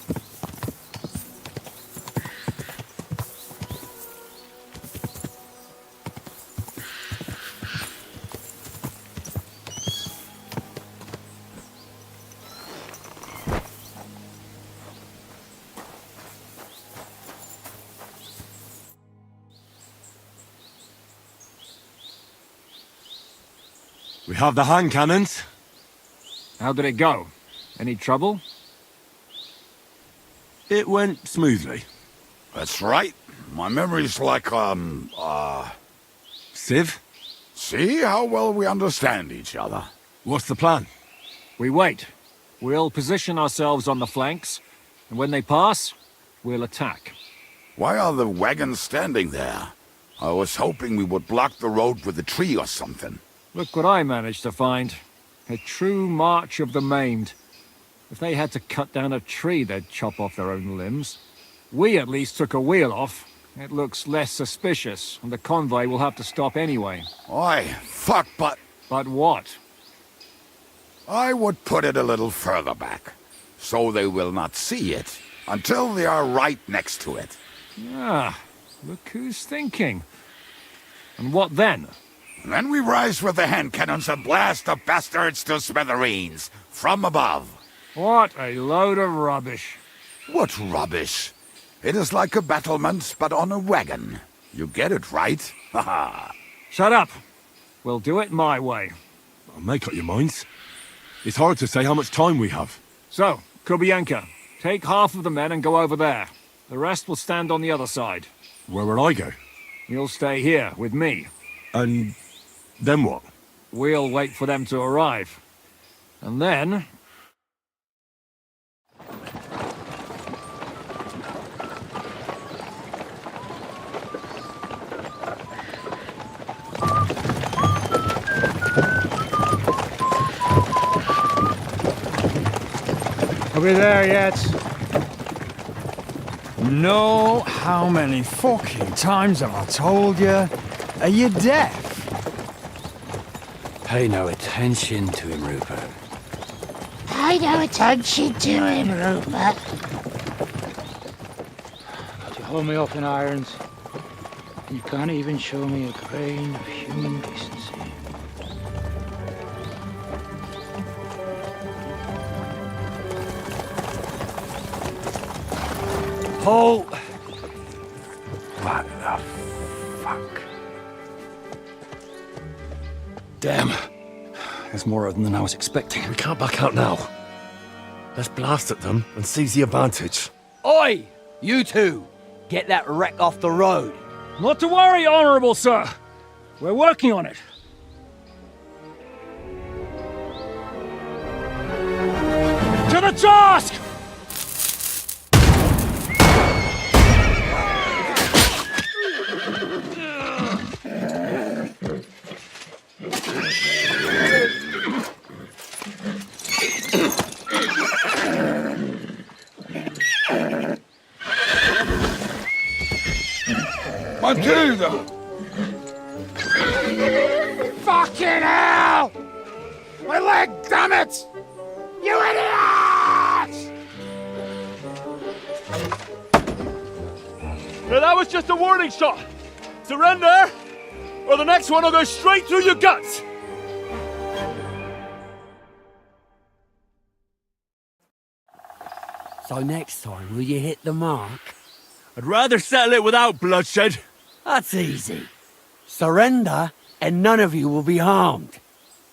We have the hand cannons.
How did it go? Any trouble?
It went smoothly.
That's right. My memory's like,
Civ?
See how well we understand each other.
What's the plan?
We wait. We'll position ourselves on the flanks, and when they pass, we'll attack.
Why are the wagons standing there? I was hoping we would block the road with a tree or something.
Look what I managed to find. A true march of the maimed. If they had to cut down a tree, they'd chop off their own limbs. We at least took a wheel off. It looks less suspicious, and the convoy will have to stop anyway.
Oi, fuck, but...
But what?
I would put it a little further back, so they will not see it until they are right next to it.
Ah, look who's thinking. And what then?
Then we rise with the hand cannons and blast the bastards to smithereens, from above.
What a load of rubbish.
What rubbish? It is like a battlement, but on a wagon. You get it, right? Haha.
Shut up. We'll do it my way.
Make up your minds. It's hard to say how much time we have.
So, Kubienka, take half of the men and go over there. The rest will stand on the other side.
Where will I go?
You'll stay here with me.
And then what?
We'll wait for them to arrive. And then... Are we there yet?
No, how many fucking times have I told you? Are you deaf?
Pay no attention to him, Rupert.
Pay no attention to him, Rupert.
You hold me up in irons. You can't even show me a grain of human decency.
Halt! What the fuck?
Damn. There's more of them than I was expecting.
We can't back out now. Let's blast at them and seize the advantage.
Oi! You two! Get that wreck off the road.
Not to worry, Honourable Sir. We're working on it. To the task!
Matilda!
Fucking hell! My leg, damn it! You idiots!
Now that was just a warning shot. Surrender, or the next one will go straight through your guts.
So next time, will you hit the mark?
I'd rather settle it without bloodshed.
That's easy. Surrender, and none of you will be harmed.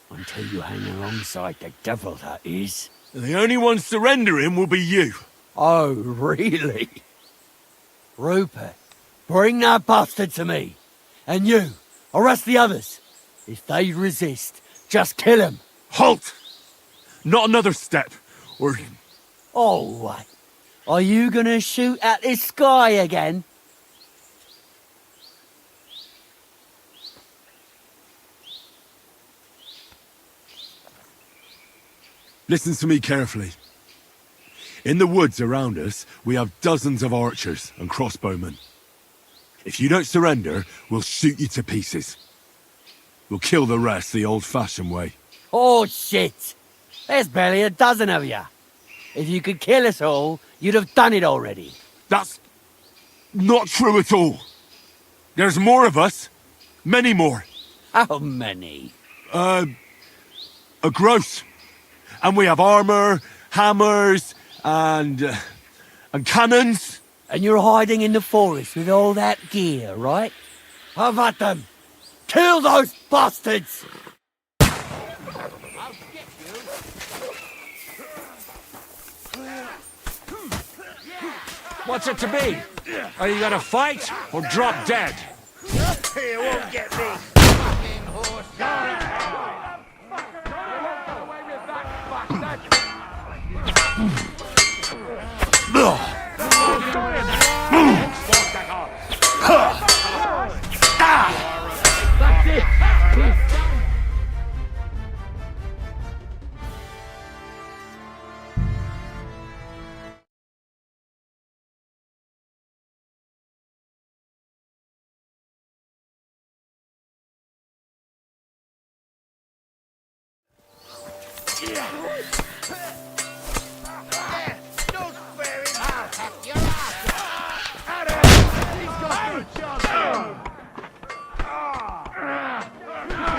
Until you hang alongside the devil, that is.
The only one surrendering will be you.
Oh, really? Rupert, bring that bastard to me. And you, arrest the others. If they resist, just kill them.
Halt! Not another step, or...
Oh, what? Are you gonna shoot at this sky again?
Listen to me carefully. In the woods around us, we have dozens of archers and crossbowmen. If you don't surrender, we'll shoot you to pieces. We'll kill the rest the old-fashioned way.
Oh, shit! There's barely a dozen of you. If you could kill us all, you'd have done it already.
That's not true at all. There's more of us. Many more.
How many?
A gross. And we have armor, hammers, and cannons.
And you're hiding in the forest with all that gear, right? Have at them! Kill those bastards!
What's it to be? Are you gonna fight or drop dead?
You won't get me!
That's it!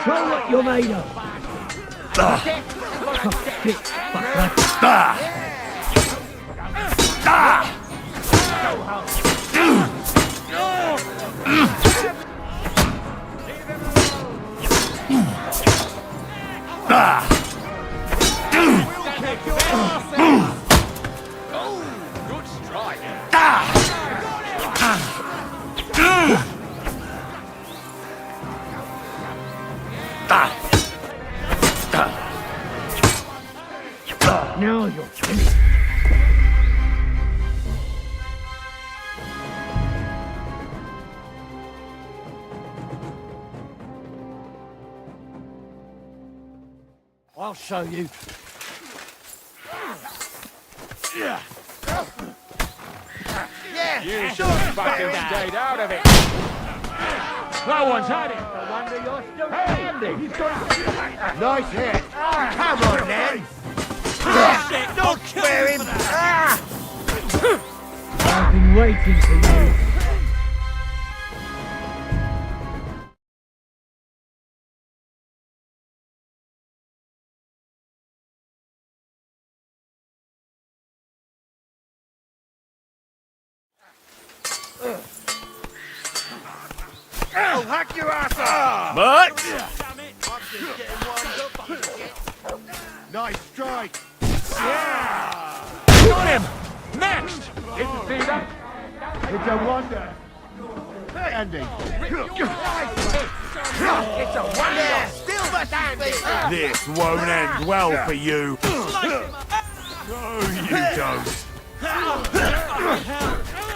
Show what you're made of.
Good strike.
Now you're finished. I'll show you.
Yeah,
You should have fucking stayed out of it. No one's had it. No wonder you're still standing.
Nice hit. Come on, then. Don't spare him.
I've been waiting for you.
I'll hack your ass off! Nice strike!
Got him! Next!
Didn't see that? It's a wonder. Andy. It's a wonder. Still the standing.
This won't end well for you. No, you don't.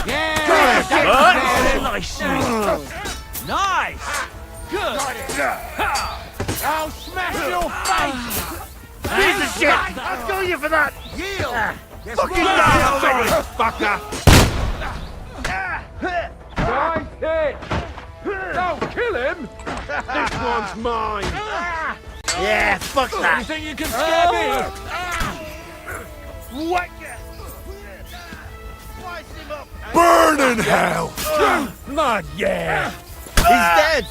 Yeah!
Nice! Nice! Good!
I'll smash your face! Piece of shit! I'll kill you for that! Yield! Fucking die, fucker!
Nice hit! Don't kill him!
This one's mine! Yeah, fuck that!
You think you can scare me?
Whack it! Slice him up!
Burn in hell!
Not yet!
He's dead!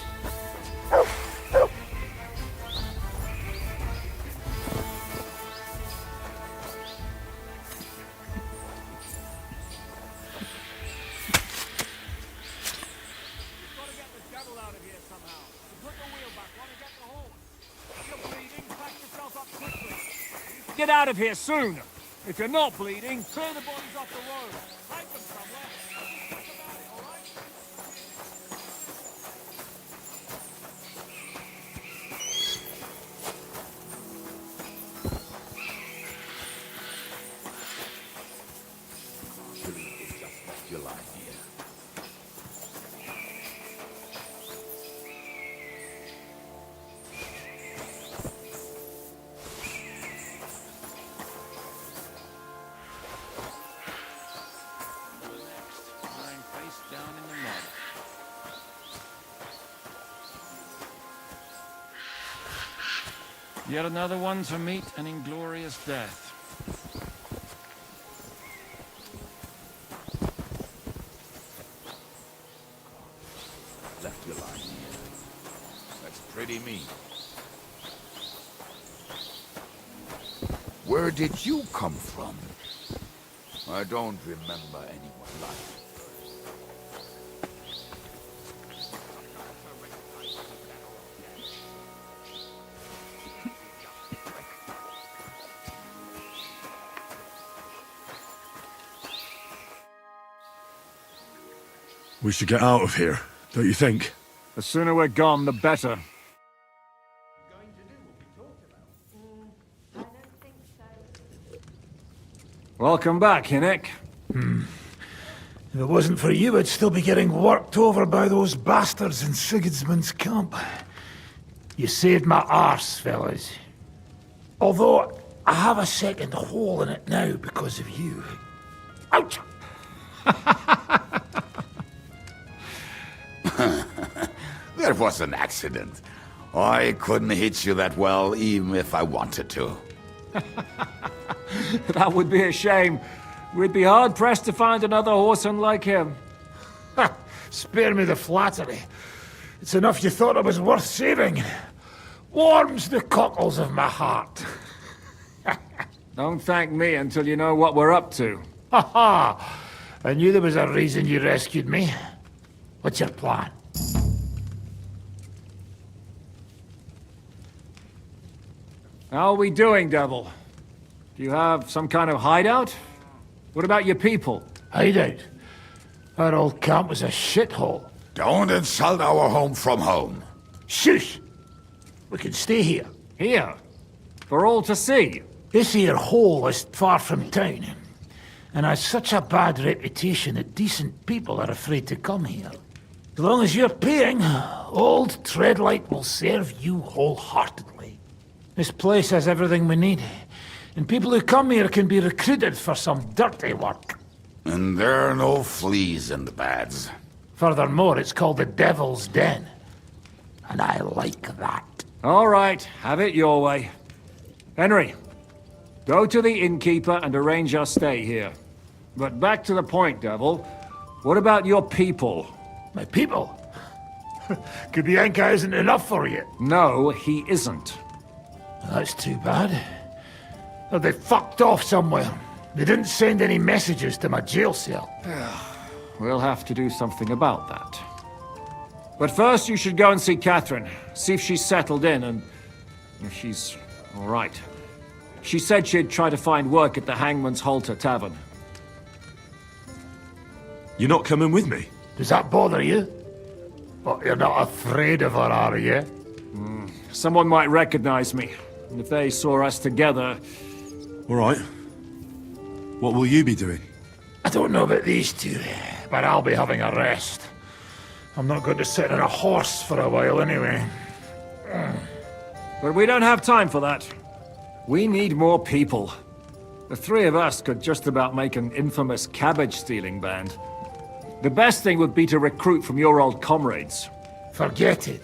Get out of here soon! If you're not bleeding, clear the bodies off the road. Take them somewhere. Think about it, all right? Yet another one to meet an inglorious death.
Left your line here. That's pretty mean. Where did you come from? I don't remember anyone like you.
We should get out of here, don't you think?
The sooner we're gone, the better. Welcome back, Hinnick.
If it wasn't for you, I'd still be getting worked over by those bastards in Sigismund's camp. You saved my arse, fellas. Although, I have a second hole in it now because of you. Ouch!
That was an accident. I couldn't hit you that well, even if I wanted to.
That would be a shame. We'd be hard-pressed to find another horseman like him.
Spare me the flattery. It's enough you thought I was worth saving. Warms the cockles of my heart.
Don't thank me until you know what we're up to.
Ha ha! I knew there was a reason you rescued me. What's your plan?
How are we doing, Devil? Do you have some kind of hideout? What about your people?
Hideout? Our old camp was a shithole.
Don't insult our home from home.
Shush! We can stay here.
Here? For all to see?
This here hole is far from town, and has such a bad reputation that decent people are afraid to come here. As long as you're paying, old Treadlight will serve you wholeheartedly. This place has everything we need, and people who come here can be recruited for some dirty work.
And there are no fleas in the beds.
Furthermore, it's called the Devil's Den. And I like that.
All right, have it your way. Henry, go to the innkeeper and arrange our stay here. But back to the point, Devil. What about your people?
My people? Kubienka isn't enough for you.
No, he isn't.
That's too bad. Well, they fucked off somewhere. They didn't send any messages to my jail cell.
We'll have to do something about that. But first, you should go and see Catherine. See if she's settled in and if she's all right. She said she'd try to find work at the Hangman's Halter Tavern.
You're not coming with me?
Does that bother you? But you're not afraid of her, are you?
Someone might recognize me. And if they saw us together...
All right. What will you be doing?
I don't know about these two, but I'll be having a rest. I'm not going to sit on a horse for a while anyway.
But we don't have time for that. We need more people. The three of us could just about make an infamous cabbage-stealing band. The best thing would be to recruit from your old comrades.
Forget it.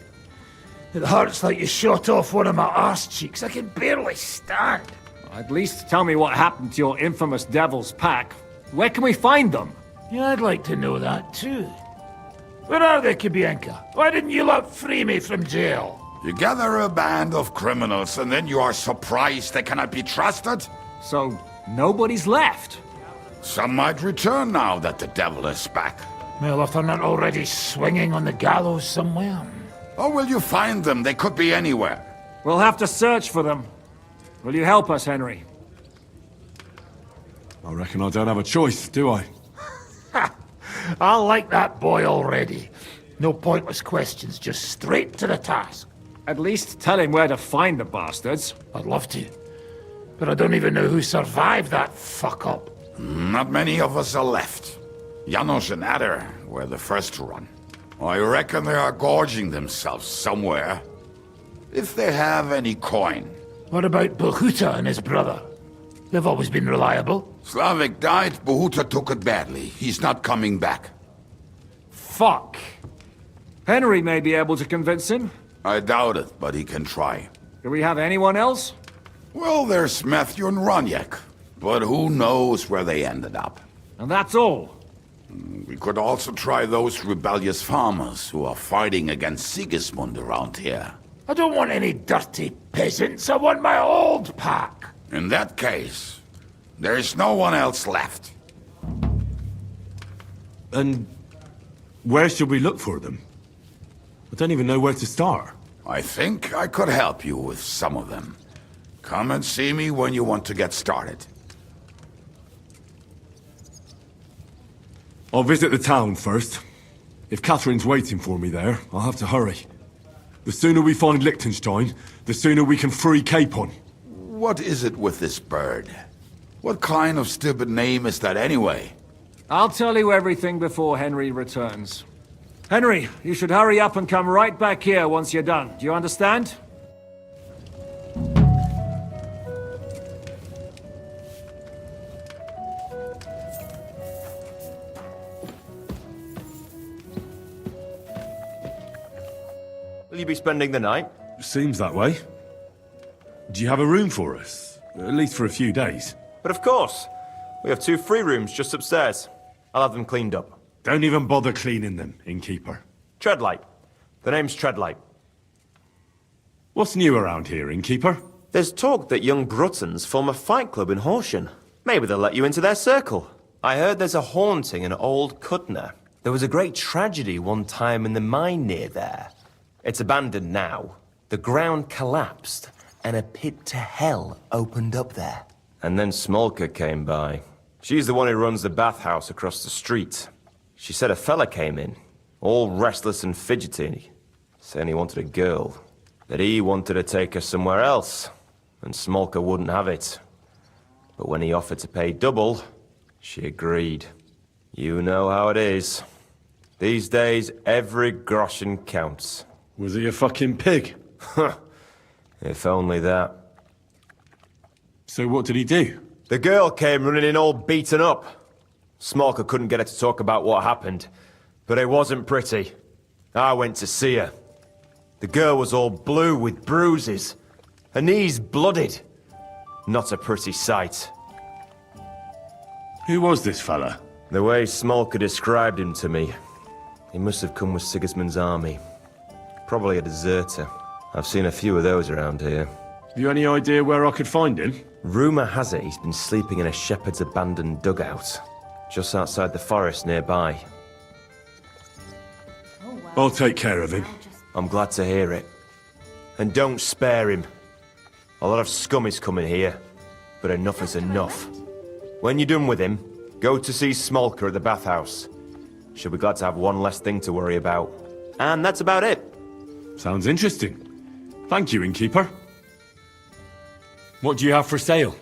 It hurts like you shot off one of my arse cheeks. I can barely stand.
At least tell me what happened to your infamous Devil's Pack. Where can we find them?
Yeah, I'd like to know that too. Where are they, Kubienka? Why didn't you lot free me from jail?
You gather a band of criminals and then you are surprised they cannot be trusted?
So, nobody's left?
Some might return now that the devil is back.
Well, if they're not already swinging on the gallows somewhere.
Or will you find them? They could be anywhere.
We'll have to search for them. Will you help us, Henry?
I reckon I don't have a choice, do I?
I like that boy already. No pointless questions, just straight to the task.
At least tell him where to find the bastards.
I'd love to. But I don't even know who survived that fuck-up.
Not many of us are left. Janos and Adder were the first to run. I reckon they are gorging themselves somewhere. If they have any coin.
What about Bohuta and his brother? They've always been reliable.
Slavik died, Bohuta took it badly. He's not coming back.
Fuck. Henry may be able to convince him.
I doubt it, but he can try.
Do we have anyone else?
Well, there's Matthew and Roniek. But who knows where they ended up.
And that's all.
We could also try those rebellious farmers who are fighting against Sigismund around here.
I don't want any dirty peasants. I want my old pack.
In that case, there is no one else left.
And where should we look for them? I don't even know where to start.
I think I could help you with some of them. Come and see me when you want to get started.
I'll visit the town first. If Catherine's waiting for me there, I'll have to hurry. The sooner we find Liechtenstein, the sooner we can free Capon.
What is it with this bird? What kind of stupid name is that anyway?
I'll tell you everything before Henry returns. Henry, you should hurry up and come right back here once you're done. Do you understand?
Will you be spending the night?
Seems that way. Do you have a room for us? At least for a few days.
But of course. We have 2 free rooms just upstairs. I'll have them cleaned up.
Don't even bother cleaning them, innkeeper.
Treadlight. The name's Treadlight.
What's new around here, innkeeper?
There's talk that young Bruttons form a fight club in Horsham. Maybe they'll let you into their circle. I heard there's a haunting in Old Kutner. There was a great tragedy one time in the mine near there. It's abandoned now. The ground collapsed, and a pit to hell opened up there. And then Smolka came by. She's the one who runs the bathhouse across the street. She said a fella came in, all restless and fidgety, saying he wanted a girl. That he wanted to take her somewhere else, and Smolka wouldn't have it. But when he offered to pay double, she agreed. You know how it is. These days, every groschen counts.
Was he a fucking pig?
If only that.
So what did he do?
The girl came running in all beaten up. Smolker couldn't get her to talk about what happened, but it wasn't pretty. I went to see her. The girl was all blue with bruises. Her knees blooded. Not a pretty sight.
Who was this fella?
The way Smolker described him to me, he must have come with Sigismund's army. Probably a deserter. I've seen a few of those around here.
Have you any idea where I could find him?
Rumour has it he's been sleeping in a shepherd's abandoned dugout, just outside the forest nearby.
I'll take care of him.
I'm glad to hear it. And don't spare him. A lot of scum is coming here, but enough is enough. When you're done with him, go to see Smolker at the bathhouse. She'll be glad to have one less thing to worry about. And that's about it.
Sounds interesting. Thank you, innkeeper. What do you have for sale?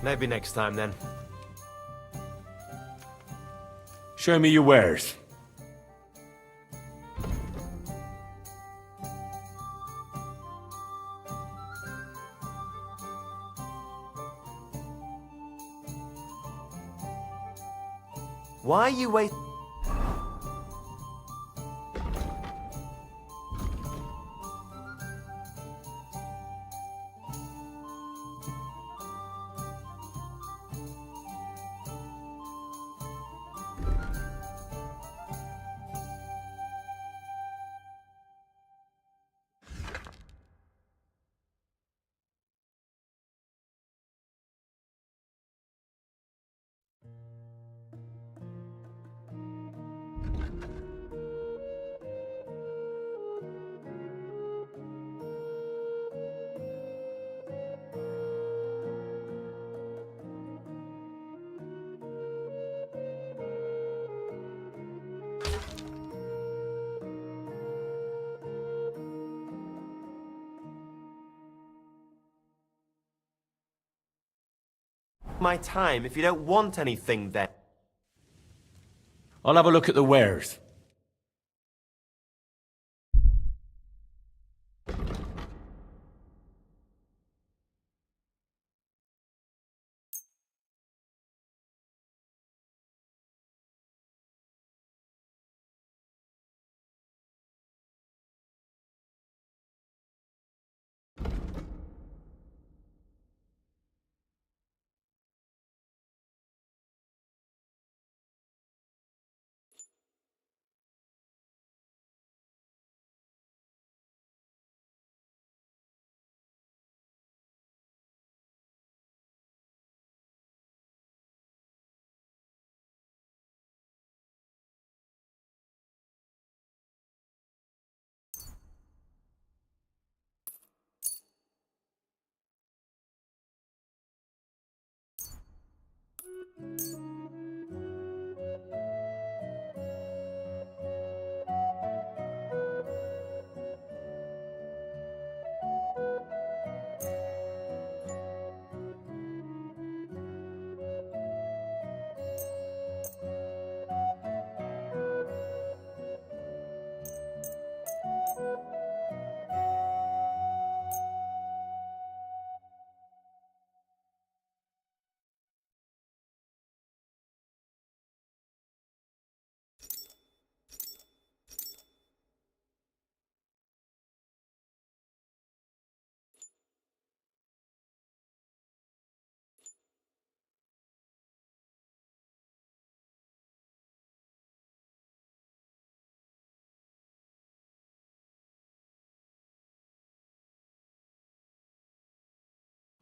Maybe next time, then.
Show me your wares.
Why are you waiting? My time if you don't want anything then.
I'll have a look at the wares.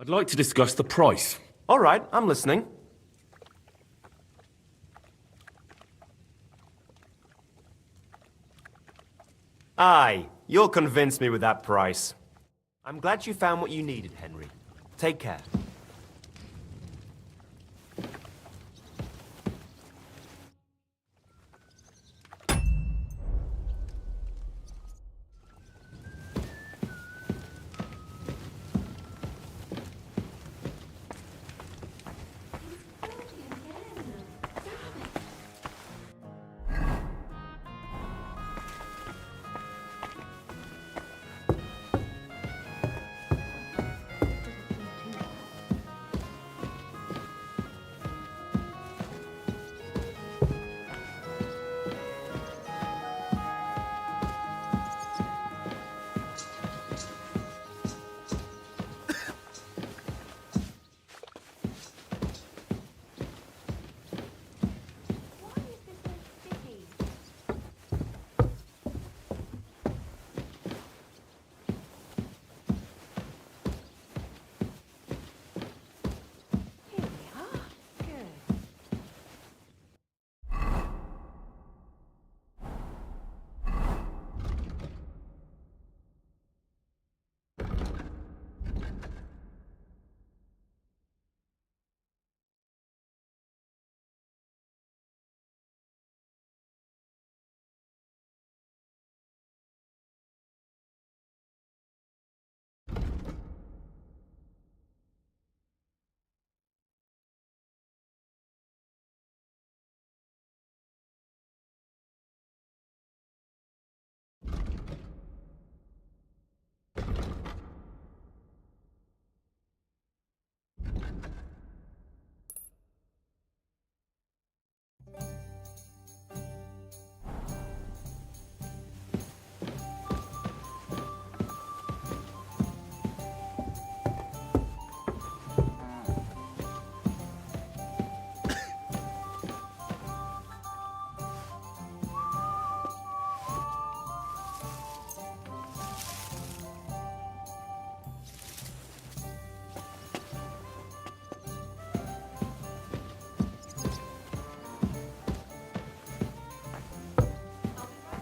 I'd like to discuss the price.
All right, I'm listening. Aye, you'll convince me with that price. I'm glad you found what you needed, Henry. Take care.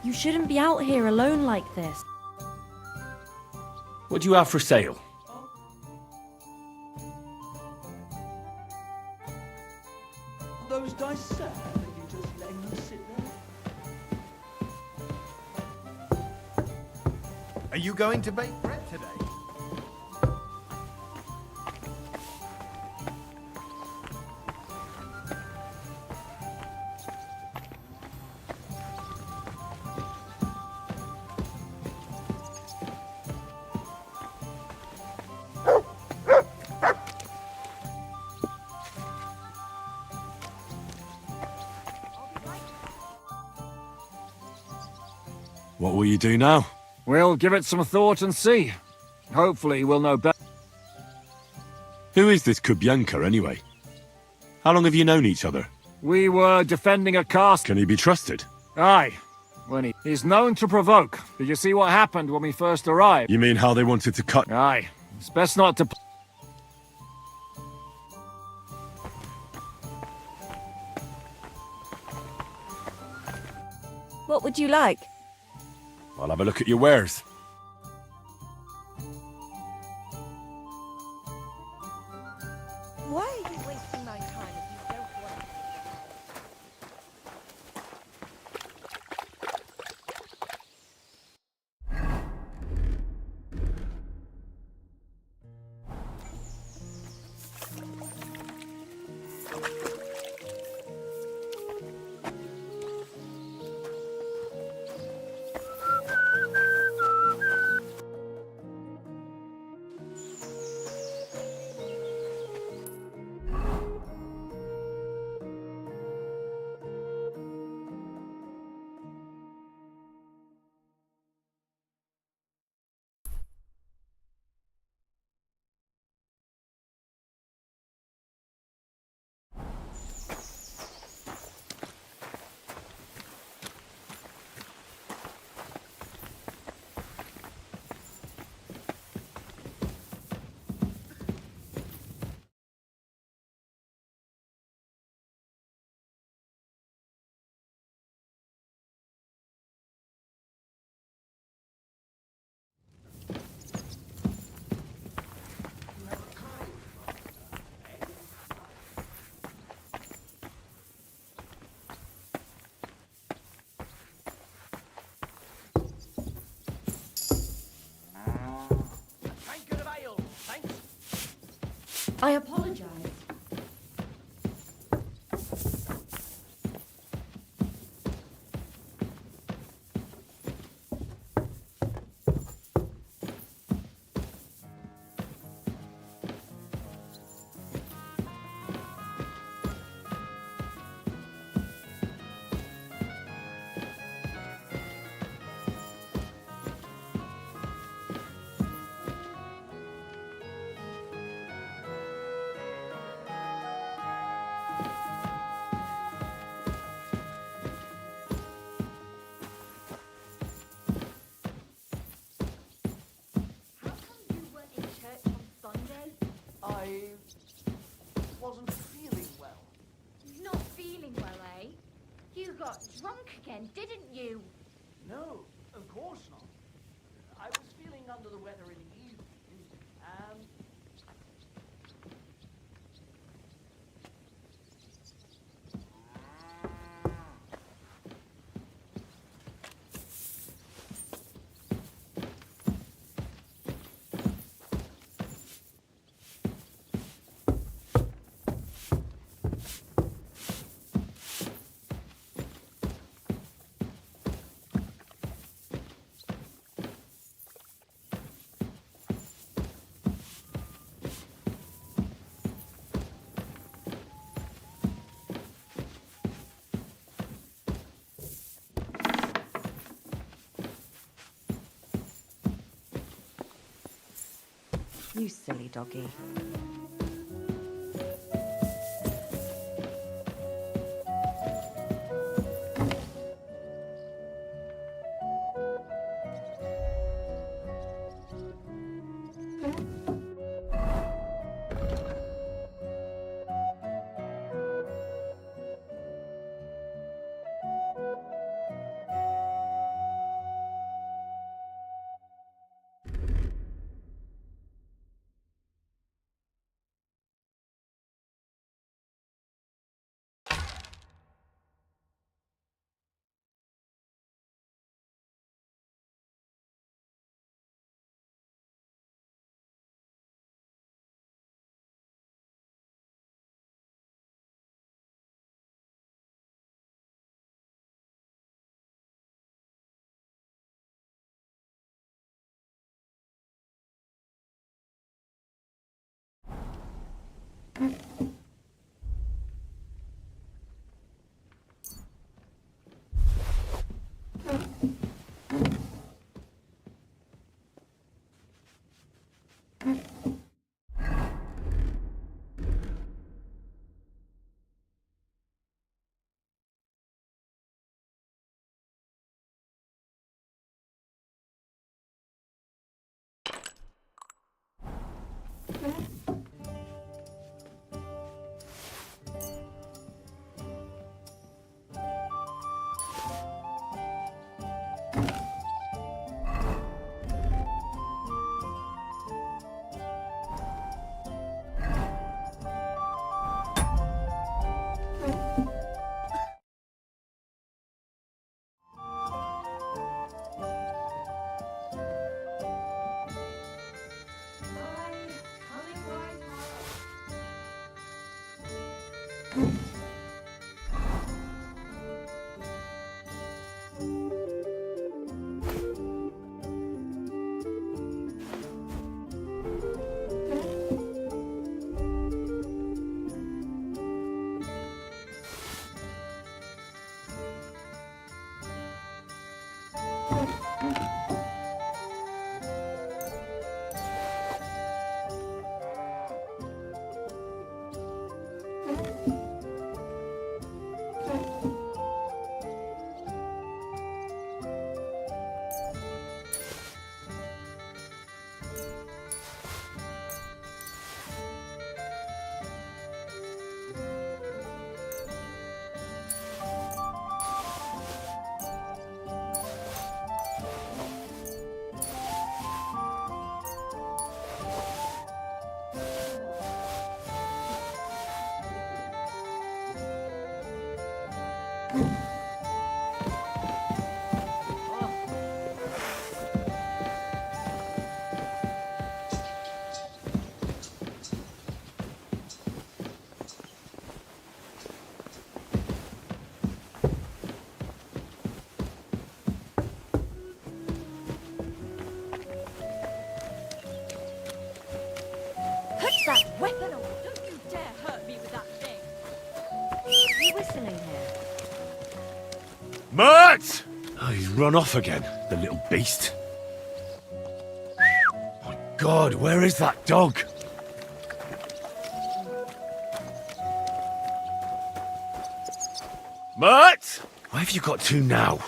You shouldn't be out here alone like this.
What do you have for sale?
Those dice sad, are you just letting them sit there?
Are you going to bake bread today?
What will you do now?
We'll give it some thought and see. Hopefully we'll know better.
Who is this Kubenka, anyway? How long have you known each other?
We were defending a castle.
Can he be trusted?
Aye. He's known to provoke. Did you see what happened when we first arrived?
You mean how they wanted to cut...
Aye. It's best not to...
What would you like?
I'll have a look at your wares.
Why are you wasting my time if you don't want I apologize.
I wasn't feeling well.
Not feeling well, eh? You got drunk again, didn't you?
No, of course not. I was feeling under the weather in the evening, and...
You silly doggy. whistling here?
Mert! Oh, he's run off again, the little beast. My God, where is that dog? Mert! Where have you got to now?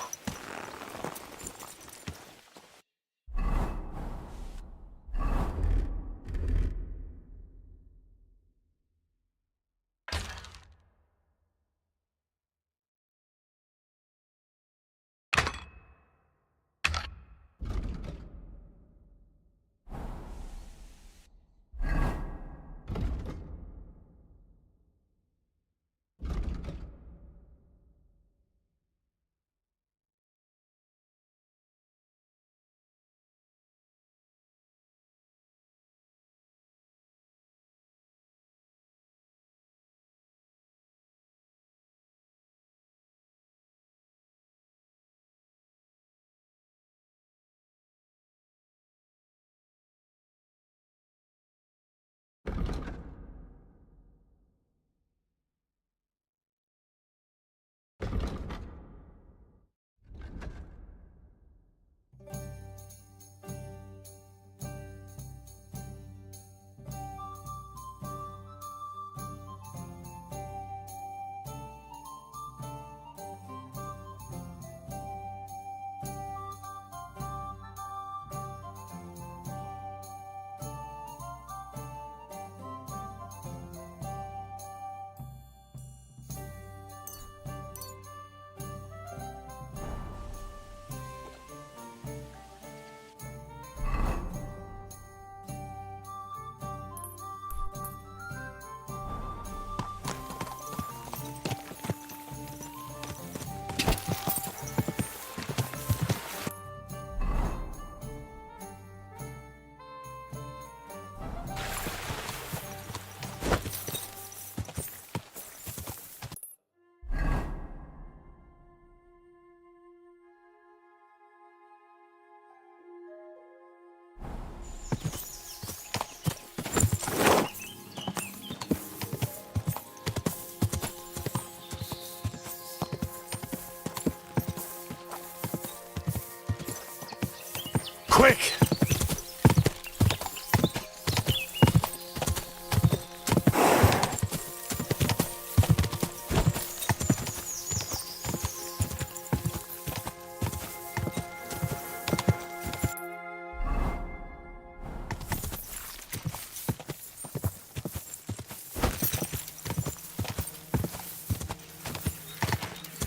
Quick!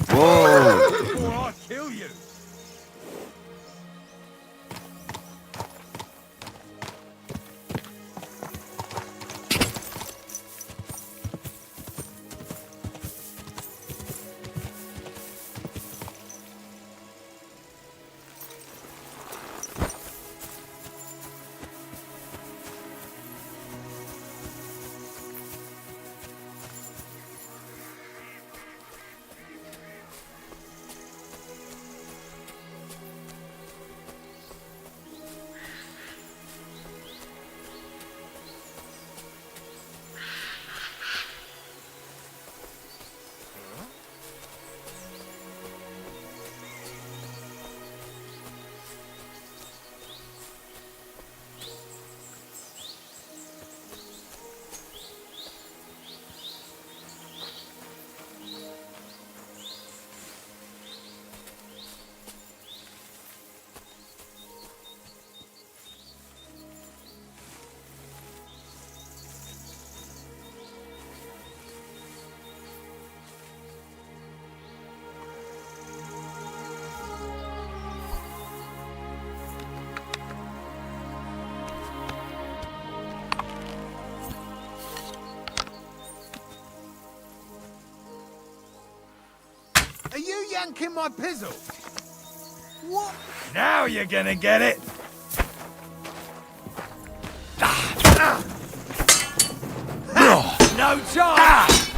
Whoa!
Or I'll kill you!
Are you yanking my pizzle? What?
Now you're gonna get it!
No chance!